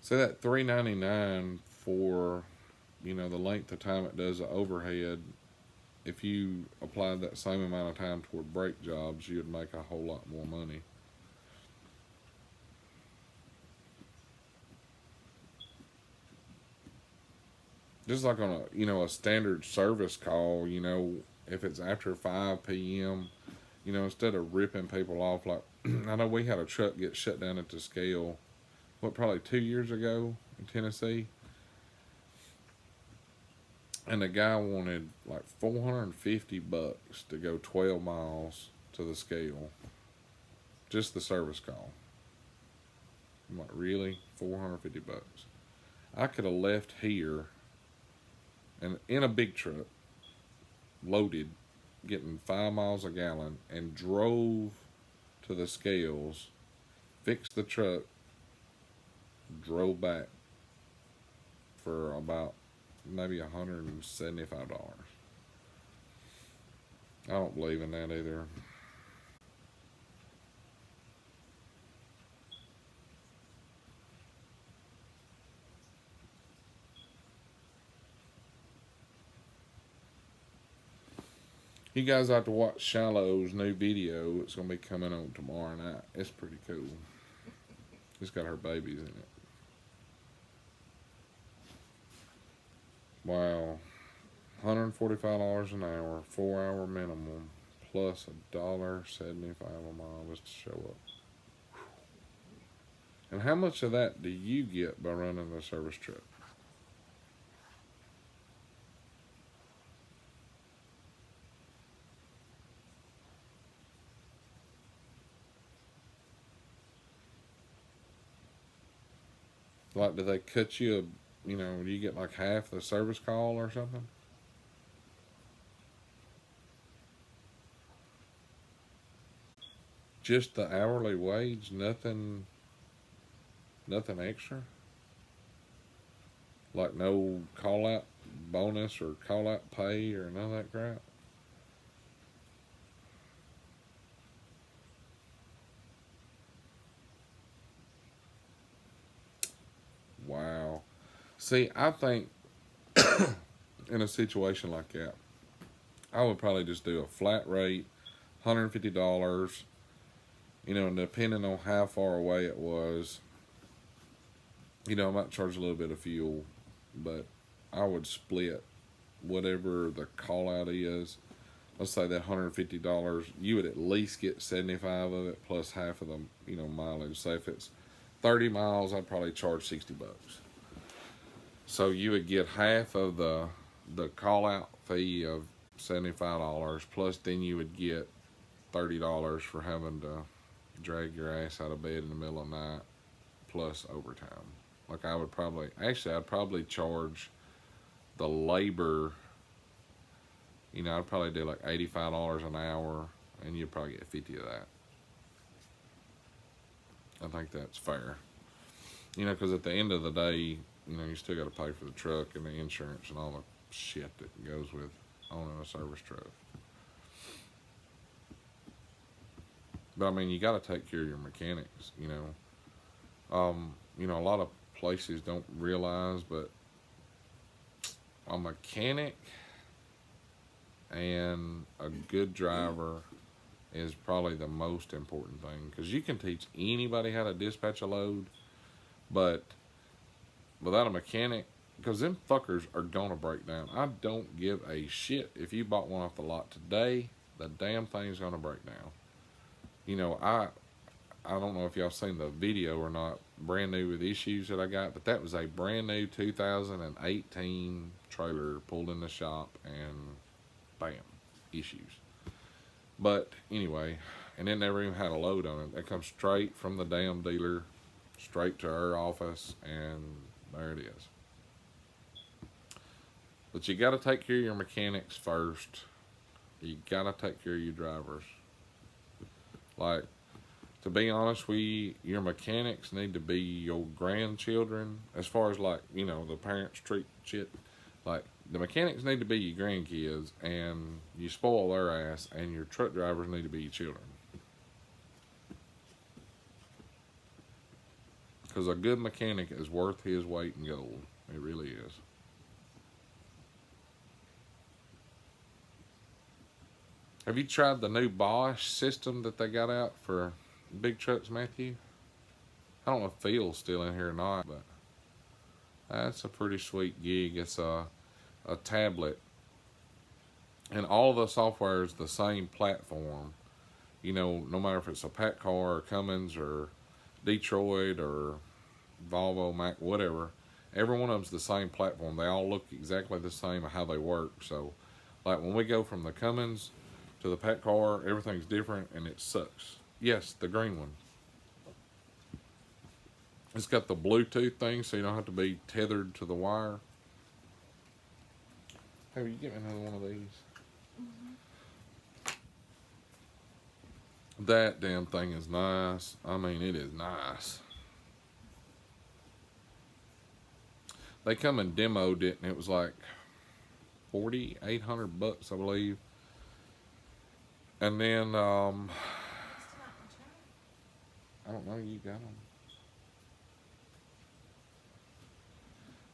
So that $3.99 for, the length of time it does the overhead, if you applied that same amount of time toward brake jobs, you'd make a whole lot more money. Just like on a standard service call, if it's after 5 p.m., instead of ripping people off, like, I know we had a truck get shut down at the scale, probably 2 years ago in Tennessee. And the guy wanted like $450 to go 12 miles to the scale. Just the service call. I'm like, really? $450? I could have left here and in a big truck, loaded, getting 5 miles a gallon, and drove to the scales, fixed the truck, drove back for about maybe $175. I don't believe in that either. You guys have to watch Shiloh's new video. It's going to be coming on tomorrow night. It's pretty cool. It's got her babies in it. Wow. $145 an hour, 4-hour minimum, plus $1.75 a mile just to show up. And how much of that do you get by running the service truck? Like, do they cut you do you get like half the service call or something? Just the hourly wage, nothing extra? Like no call out bonus or call out pay or none of that crap? Wow. See, I think in a situation like that, I would probably just do a flat rate, $150, and depending on how far away it was, I might charge a little bit of fuel, but I would split whatever the call out is. Let's say that $150, you would at least get 75 of it plus half of the, mileage. Say if it's 30 miles, I'd probably charge $60. So you would get half of the call out fee of $75, plus then you would get $30 for having to drag your ass out of bed in the middle of the night, plus overtime. Like I'd probably charge the labor, I'd probably do like $85 an hour, and you'd probably get 50 of that. I think that's fair. Because at the end of the day, you still got to pay for the truck and the insurance and all the shit that goes with owning a service truck. But I mean, you got to take care of your mechanics. A lot of places don't realize, but a mechanic and a good driver is probably the most important thing, because you can teach anybody how to dispatch a load, but without a mechanic, because them fuckers are gonna break down. I don't give a shit if you bought one off the lot today, the damn thing's gonna break down. I don't know if y'all seen the video or not, brand new with issues that I got, but that was a brand new 2018 trailer pulled in the shop, and bam, issues. But anyway, and it never even had a load on it. It comes straight from the damn dealer, straight to our office, and there it is. But you got to take care of your mechanics first. You got to take care of your drivers. Like, to be honest with you, your mechanics need to be your grandchildren. As far as like, the parents treat shit. Like, the mechanics need to be your grandkids, and you spoil their ass, and your truck drivers need to be your children. Because a good mechanic is worth his weight in gold. It really is. Have you tried the new Bosch system that they got out for big trucks, Matthew? I don't know if Phil's still in here or not, but that's a pretty sweet gig. It's a tablet, and all the software is the same platform. You know, no matter if it's a PACCAR or Cummins or Detroit or Volvo, Mac, whatever, every one of them's the same platform. They all look exactly the same how they work. So, like when we go from the Cummins to the PACCAR, everything's different and it sucks. Yes, the green one. It's got the Bluetooth thing, so you don't have to be tethered to the wire. Hey, will you get me another one of these? That damn thing is nice. I mean, it is nice. They come and demoed it, and it was like $4,800, I believe. And then I don't know. You got them,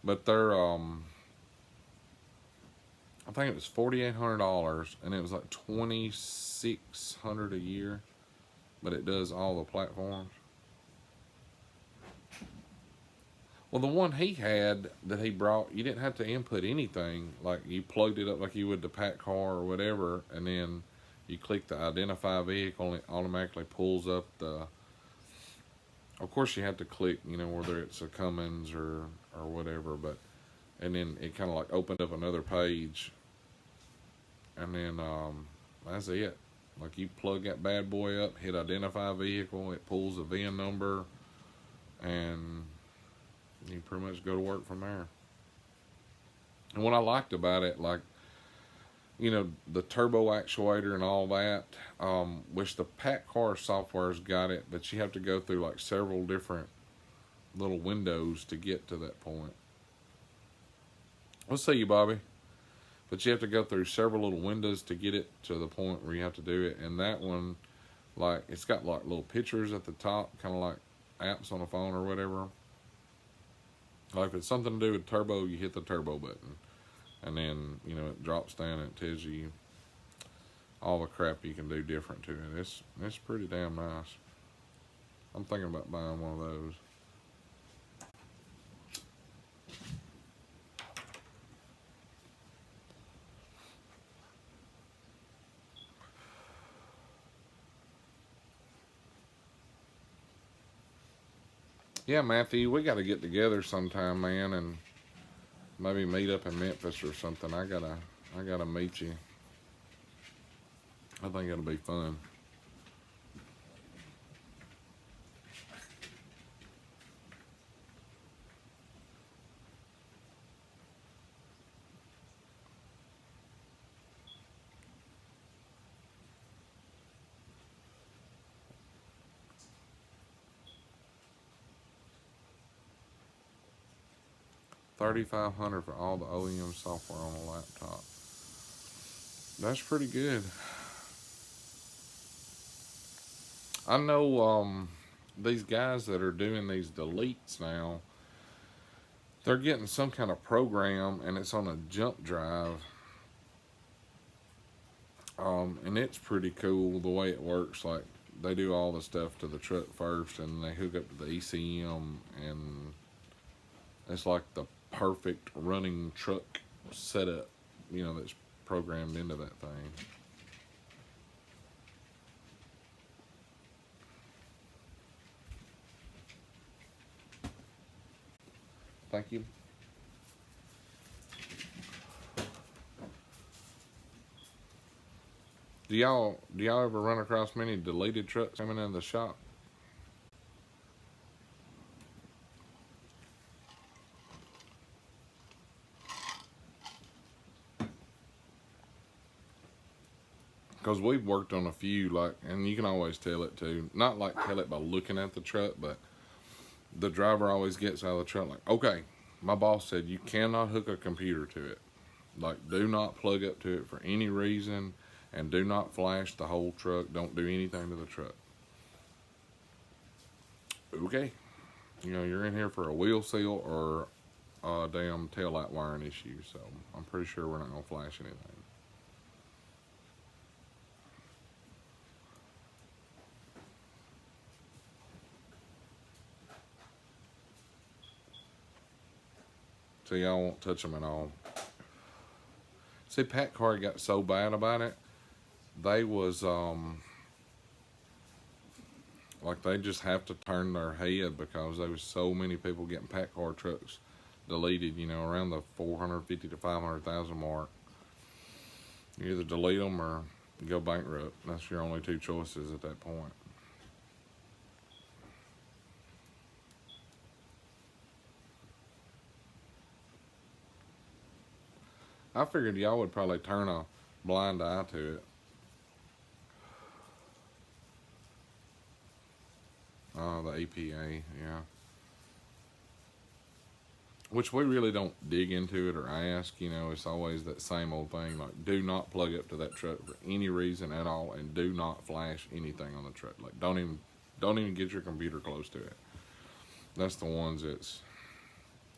but they're I think it was $4,800, and it was like $2,600 a year. But it does all the platforms. Well, the one he had that he brought, you didn't have to input anything. Like, you plugged it up like you would the PACCAR or whatever, and then you click the identify vehicle, and it automatically pulls up the... Of course, you have to click, you know, whether it's a Cummins or whatever, but... And then it kind of like opened up another page. And then that's it. Like, you plug that bad boy up, hit identify vehicle, it pulls the VIN number, and you pretty much go to work from there. And what I liked about it, like, you know, the turbo actuator and all that, which the PACCAR software's got it, but you have to go through like several different little windows to get to that point. We'll see you, Bobby. But you have to go through several little windows to get it to the point where you have to do it. And that one, like, it's got like little pictures at the top, kind of like apps on a phone or whatever. Like, if it's something to do with turbo, you hit the turbo button. And then, you know, it drops down and it tells you all the crap you can do different to it. It's pretty damn nice. I'm thinking about buying one of those. Yeah, Matthew, we got to get together sometime, man, and maybe meet up in Memphis or something. I gotta meet you. I think it'll be fun. $3,500 for all the OEM software on a laptop. That's pretty good. I know these guys that are doing these deletes now, they're getting some kind of program, and it's on a jump drive. And it's pretty cool the way it works. Like, they do all the stuff to the truck first, and they hook up to the ECM, and it's like the perfect running truck setup, you know, that's programmed into that thing. Thank you. Do y'all ever run across many deleted trucks coming in the shop? Because we've worked on a few, like, and you can always tell it too. Not like tell it by looking at the truck, but the driver always gets out of the truck like, okay, my boss said you cannot hook a computer to it. Like, do not plug up to it for any reason, and do not flash the whole truck. Don't do anything to the truck. Okay. You know, you're in here for a wheel seal or a damn tail light wiring issue. So I'm pretty sure we're not gonna flash anything. So y'all won't touch them at all. See, Pat Car got so bad about it. They was like they just have to turn their head because there was so many people getting Pat Car trucks deleted. You know, around the 450 to 500,000 mark. You either delete them or go bankrupt. That's your only two choices at that point. I figured y'all would probably turn a blind eye to it. The EPA, yeah. Which we really don't dig into it or ask. You know, it's always that same old thing. Like, do not plug up to that truck for any reason at all, and do not flash anything on the truck. Like, don't even get your computer close to it. That's the ones that's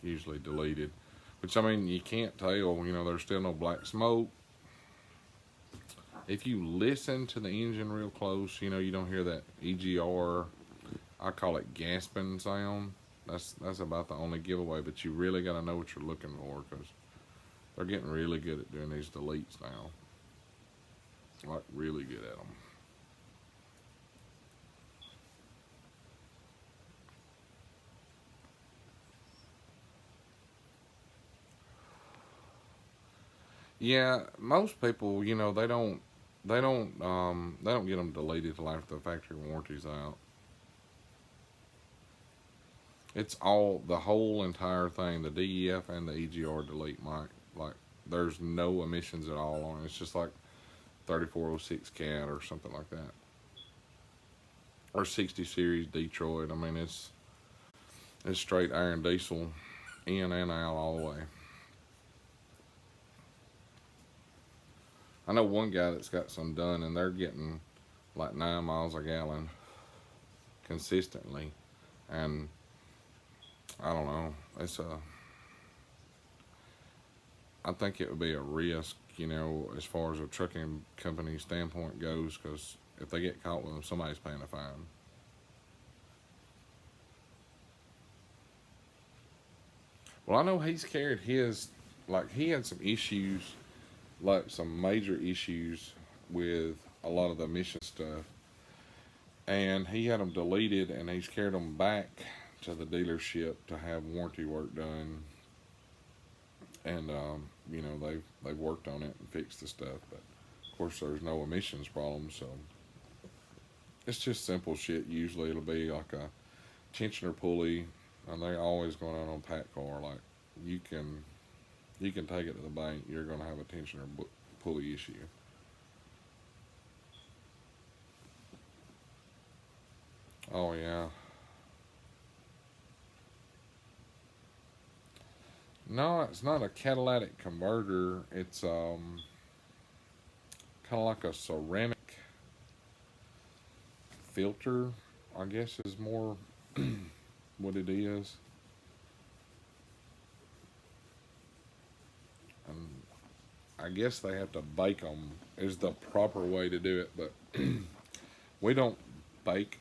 usually deleted. Which, I mean, you can't tell. You know, there's still no black smoke. If you listen to the engine real close, you know, you don't hear that EGR, I call it gasping sound. That's about the only giveaway, but you really got to know what you're looking for because they're getting really good at doing these deletes now. Like, really good at them. Yeah, most people, you know, they don't get them deleted till after the factory warranty's out. It's all the whole entire thing, the DEF and the EGR delete, Mike. Like, there's no emissions at all on it. It's just like 3406 CAT or something like that, or 60 series Detroit. I mean, it's straight iron diesel, in and out all the way. I know one guy that's got some done, and they're getting like 9 miles a gallon consistently, and I don't know. I think it would be a risk, you know, as far as a trucking company standpoint goes, because if they get caught with them, somebody's paying a fine. Well, I know he's carried his, like, he had some issues, like some major issues with a lot of the emission stuff, and he had them deleted, and he's carried them back to the dealership to have warranty work done, and you know, they've worked on it and fixed the stuff, but of course there's no emissions problem, so it's just simple shit. Usually it'll be like a tensioner pulley, and they're always going out on Pat Car. Like, you can take it to the bank, you're gonna have a tensioner pulley issue. Oh yeah. No, it's not a catalytic converter. It's kind of like a ceramic filter, I guess is more what it is. And I guess they have to bake them is the proper way to do it, but we don't bake.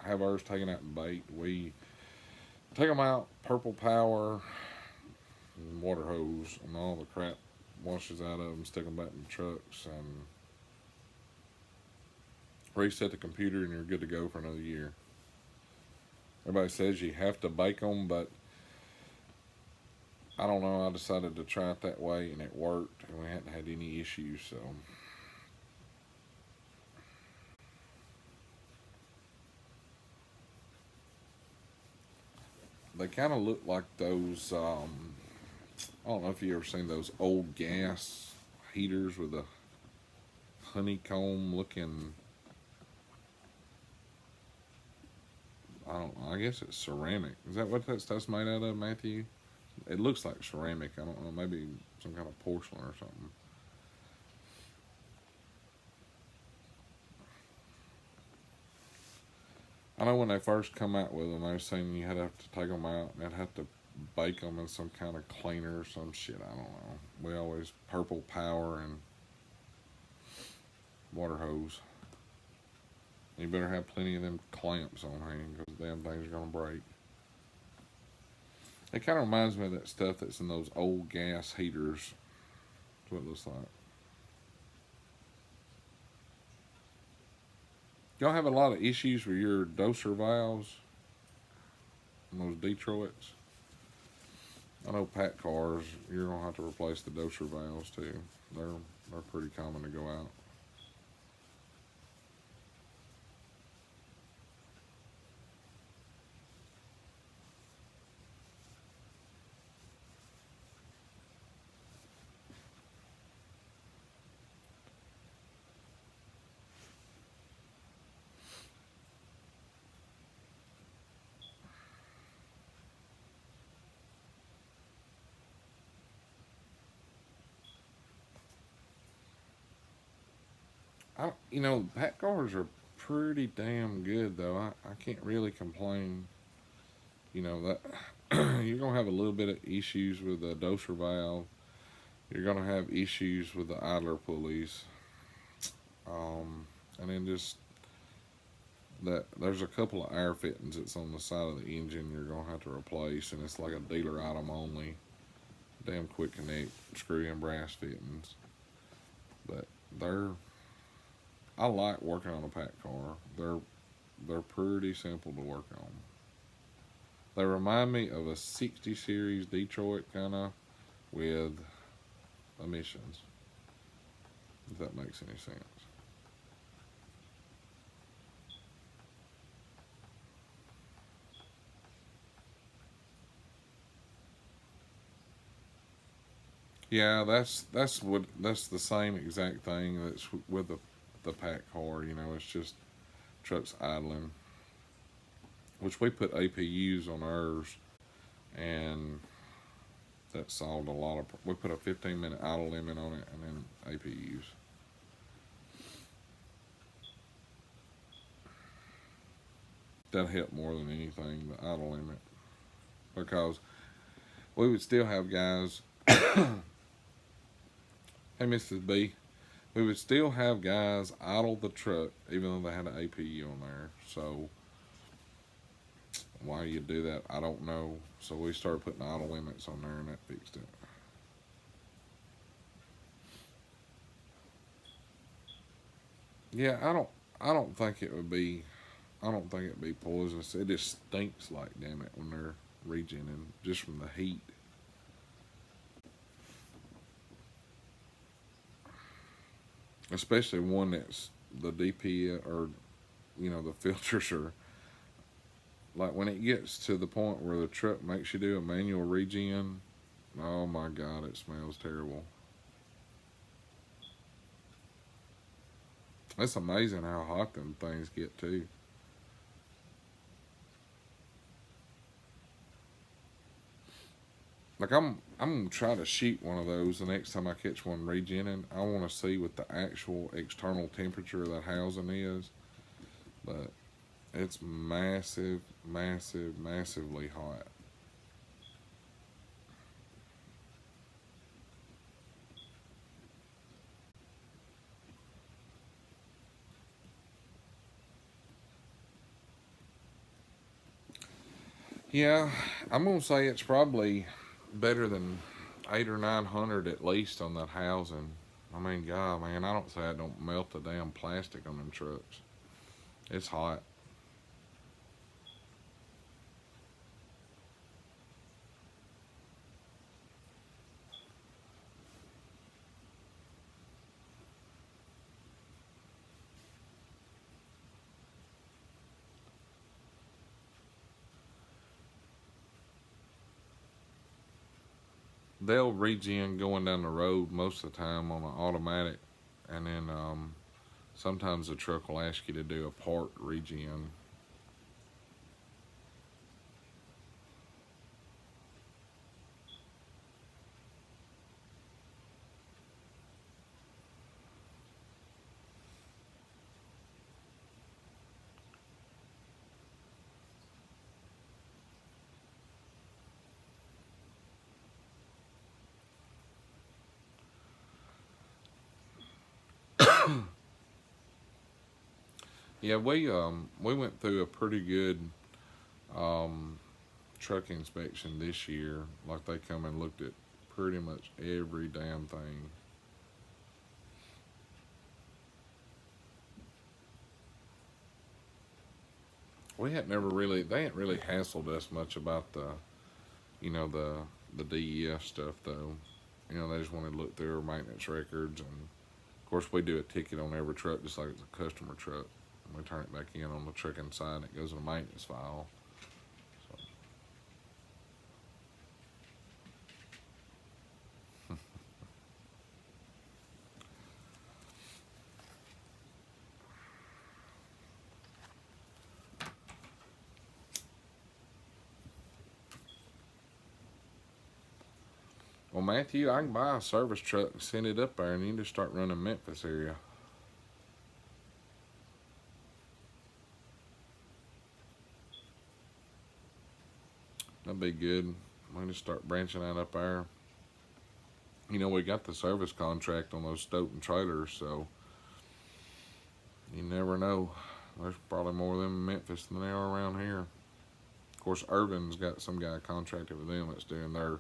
Have ours taken out and baked. We take them out, purple power, and water hose, and all the crap washes out of them. Stick them back in the trucks, and reset the computer, and you're good to go for another year. Everybody says you have to bake them, but I don't know. I decided to try it that way, and it worked, and we hadn't had any issues. So they kind of look like those. I don't know if you ever seen those old gas heaters with a honeycomb looking. I don't know. I guess it's ceramic. Is that what that stuff's made out of, Matthew? It looks like ceramic. I don't know. Maybe some kind of porcelain or something. I I know when they first come out with them, they were saying you had to have to take them out and have to bake them in some kind of cleaner or some shit. I don't know. We always purple power and water hose. You better have plenty of them clamps on hand because damn things are gonna break. It kind of reminds me of that stuff that's in those old gas heaters. That's what it looks like. Y'all have a lot of issues with your doser valves and those Detroits. I know Pat cars, you're gonna have to replace the doser valves too. They're pretty common to go out. Pat cars are pretty damn good though. I can't really complain. That you're gonna have a little bit of issues with the doser valve. You're gonna have issues with the idler pulleys, and then just that there's a couple of air fittings that's on the side of the engine you're gonna have to replace, and it's like a dealer item only. Damn quick connect screw and brass fittings, but they're I like working on a Pat car. They're pretty simple to work on. They remind me of a 60 series Detroit kind of with emissions, if that makes any sense. Yeah, that's the same exact thing that's with the Pat car. It's just trucks idling, which we put APUs on ours, and that solved a lot of. We put a 15-minute idle limit on it, and then APUs. That helped more than anything, the idle limit, because we would still have guys. Hey, Mrs. B, we would still have guys idle the truck even though they had an APU on there. So why you do that, I don't know. So we started putting idle limits on there, and that fixed it. Yeah, I don't think it would be. I don't think it'd be poisonous. It just stinks like damn it when they're regening just from the heat. Especially one that's the DP or the filters are like when it gets to the point where the truck makes you do a manual regen. Oh my God, it smells terrible. It's amazing how hot them things get too. Like I'm gonna try to shoot one of those the next time I catch one regenning. I want to see what the actual external temperature of that housing is, but it's massive, massive, massively hot. Yeah, I'm gonna say it's probably better than 8 or 900 at least on that housing. I mean, God, man, I don't say I don't melt the damn plastic on them trucks. It's hot. They'll regen going down the road most of the time on an automatic, and then sometimes the truck will ask you to do a part regen. Yeah, we went through a pretty good um, truck inspection this year. Like they come and looked at pretty much every damn thing. We hadn't never really they hadn't really hassled us much about the you know the DEF stuff though. You know they just wanted to look through our maintenance records, and of course we do a ticket on every truck just like it's a customer truck. And we turn it back in on the truck inside and it goes in a maintenance file. So, well, Matthew, I can buy a service truck and send it up there, and you can just start running Memphis area. That'd be good. We can just start branching out up there. You know, we got the service contract on those Stoughton trailers, so you never know. There's probably more of them in Memphis than there are around here. Of course, Irvin's got some guy contracted with them that's doing their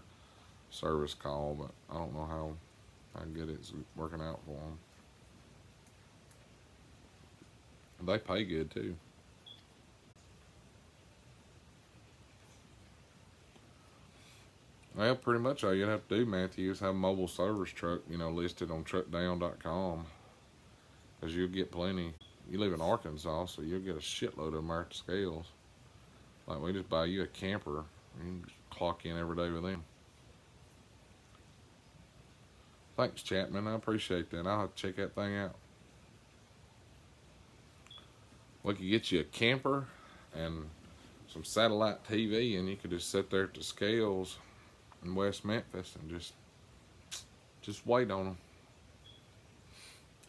service call, but I don't know how good it's working out for them. They pay good too. Well, pretty much all you'd have to do, Matthew, is have a mobile service truck, listed on truckdown.com, because you'll get plenty. You live in Arkansas, so you'll get a shitload of them at the scales. Like, we just buy you a camper, and you can just clock in every day with them. Thanks, Chapman. I appreciate that. I'll have to check that thing out. We could get you a camper and some satellite TV, and you could just sit there at the scales in West Memphis and just wait on them.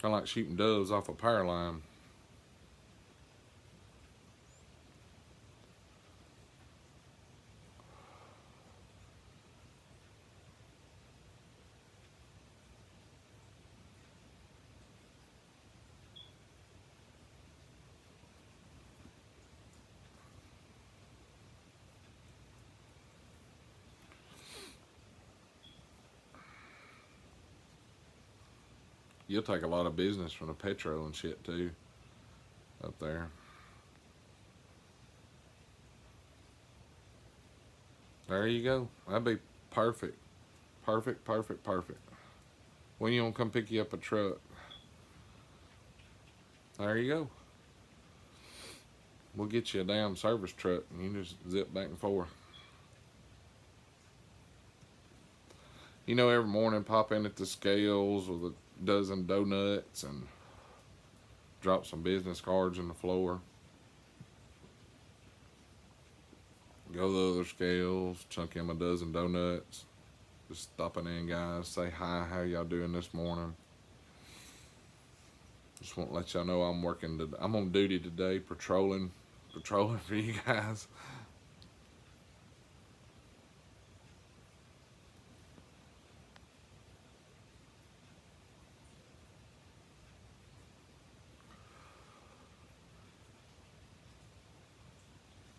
Kind of like shooting doves off a power line. You'll take a lot of business from the petrol and shit too up there. There you go. That'd be perfect. Perfect, perfect, perfect. When you want to come pick you up a truck? There you go. We'll get you a damn service truck and you just zip back and forth. Every morning pop in at the scales with a dozen donuts and drop some business cards on the floor. Go to the other scales, chunk in a dozen donuts. Just stopping in, guys. Say hi, how y'all doing this morning? Just want to let y'all know I'm working. I'm on duty today, patrolling for you guys.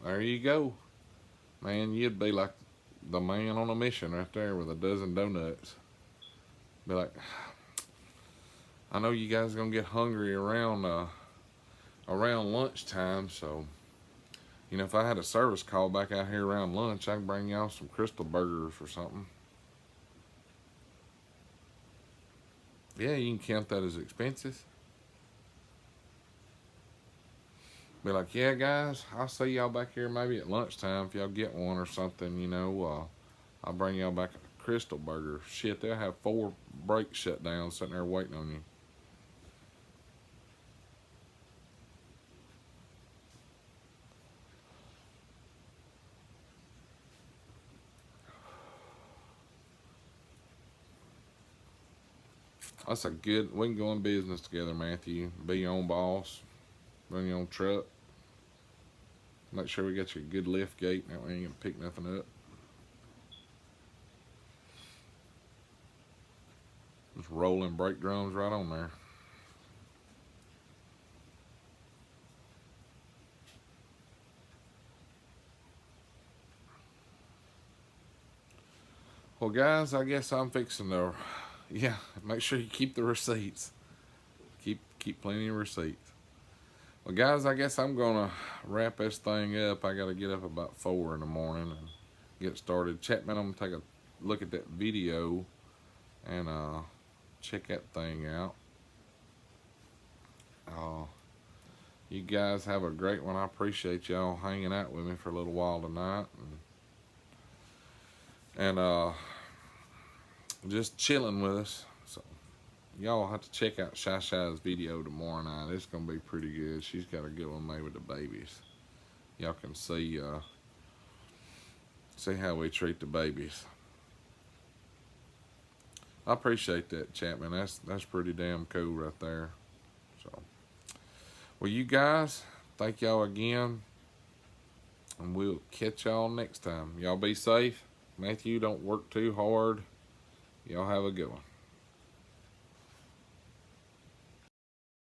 There you go. Man, you'd be like the man on a mission right there with a dozen donuts. Be like, I know you guys are gonna get hungry around lunchtime, so if I had a service call back out here around lunch, I can bring y'all some crystal burgers or something. Yeah, you can count that as expenses. Be like, yeah, guys, I'll see y'all back here maybe at lunchtime if y'all get one or something, I'll bring y'all back a crystal burger. Shit, they'll have 4 brakes shut down sitting there waiting on you. That's a good, we can go in business together, Matthew. Be your own boss, run your own truck. Make sure we get you a good lift gate, that way you ain't gonna pick nothing up. Just rolling brake drums right on there. Well, guys, I guess I'm fixing to, yeah, make sure you keep the receipts. Keep plenty of receipts. Well, guys, I guess I'm gonna wrap this thing up. I gotta get up about 4 in the morning and get started. Chapman, I'm gonna take a look at that video and check that thing out. You guys have a great one. I appreciate y'all hanging out with me for a little while tonight and just chilling with us. So y'all have to check out Shy Shy's video tomorrow night. It's gonna be pretty good. She's got a good one made with the babies. Y'all can see how we treat the babies. I appreciate that, Chapman. That's pretty damn cool right there. So, well, you guys, thank y'all again, and we'll catch y'all next time. Y'all be safe. Matthew, don't work too hard. Y'all have a good one.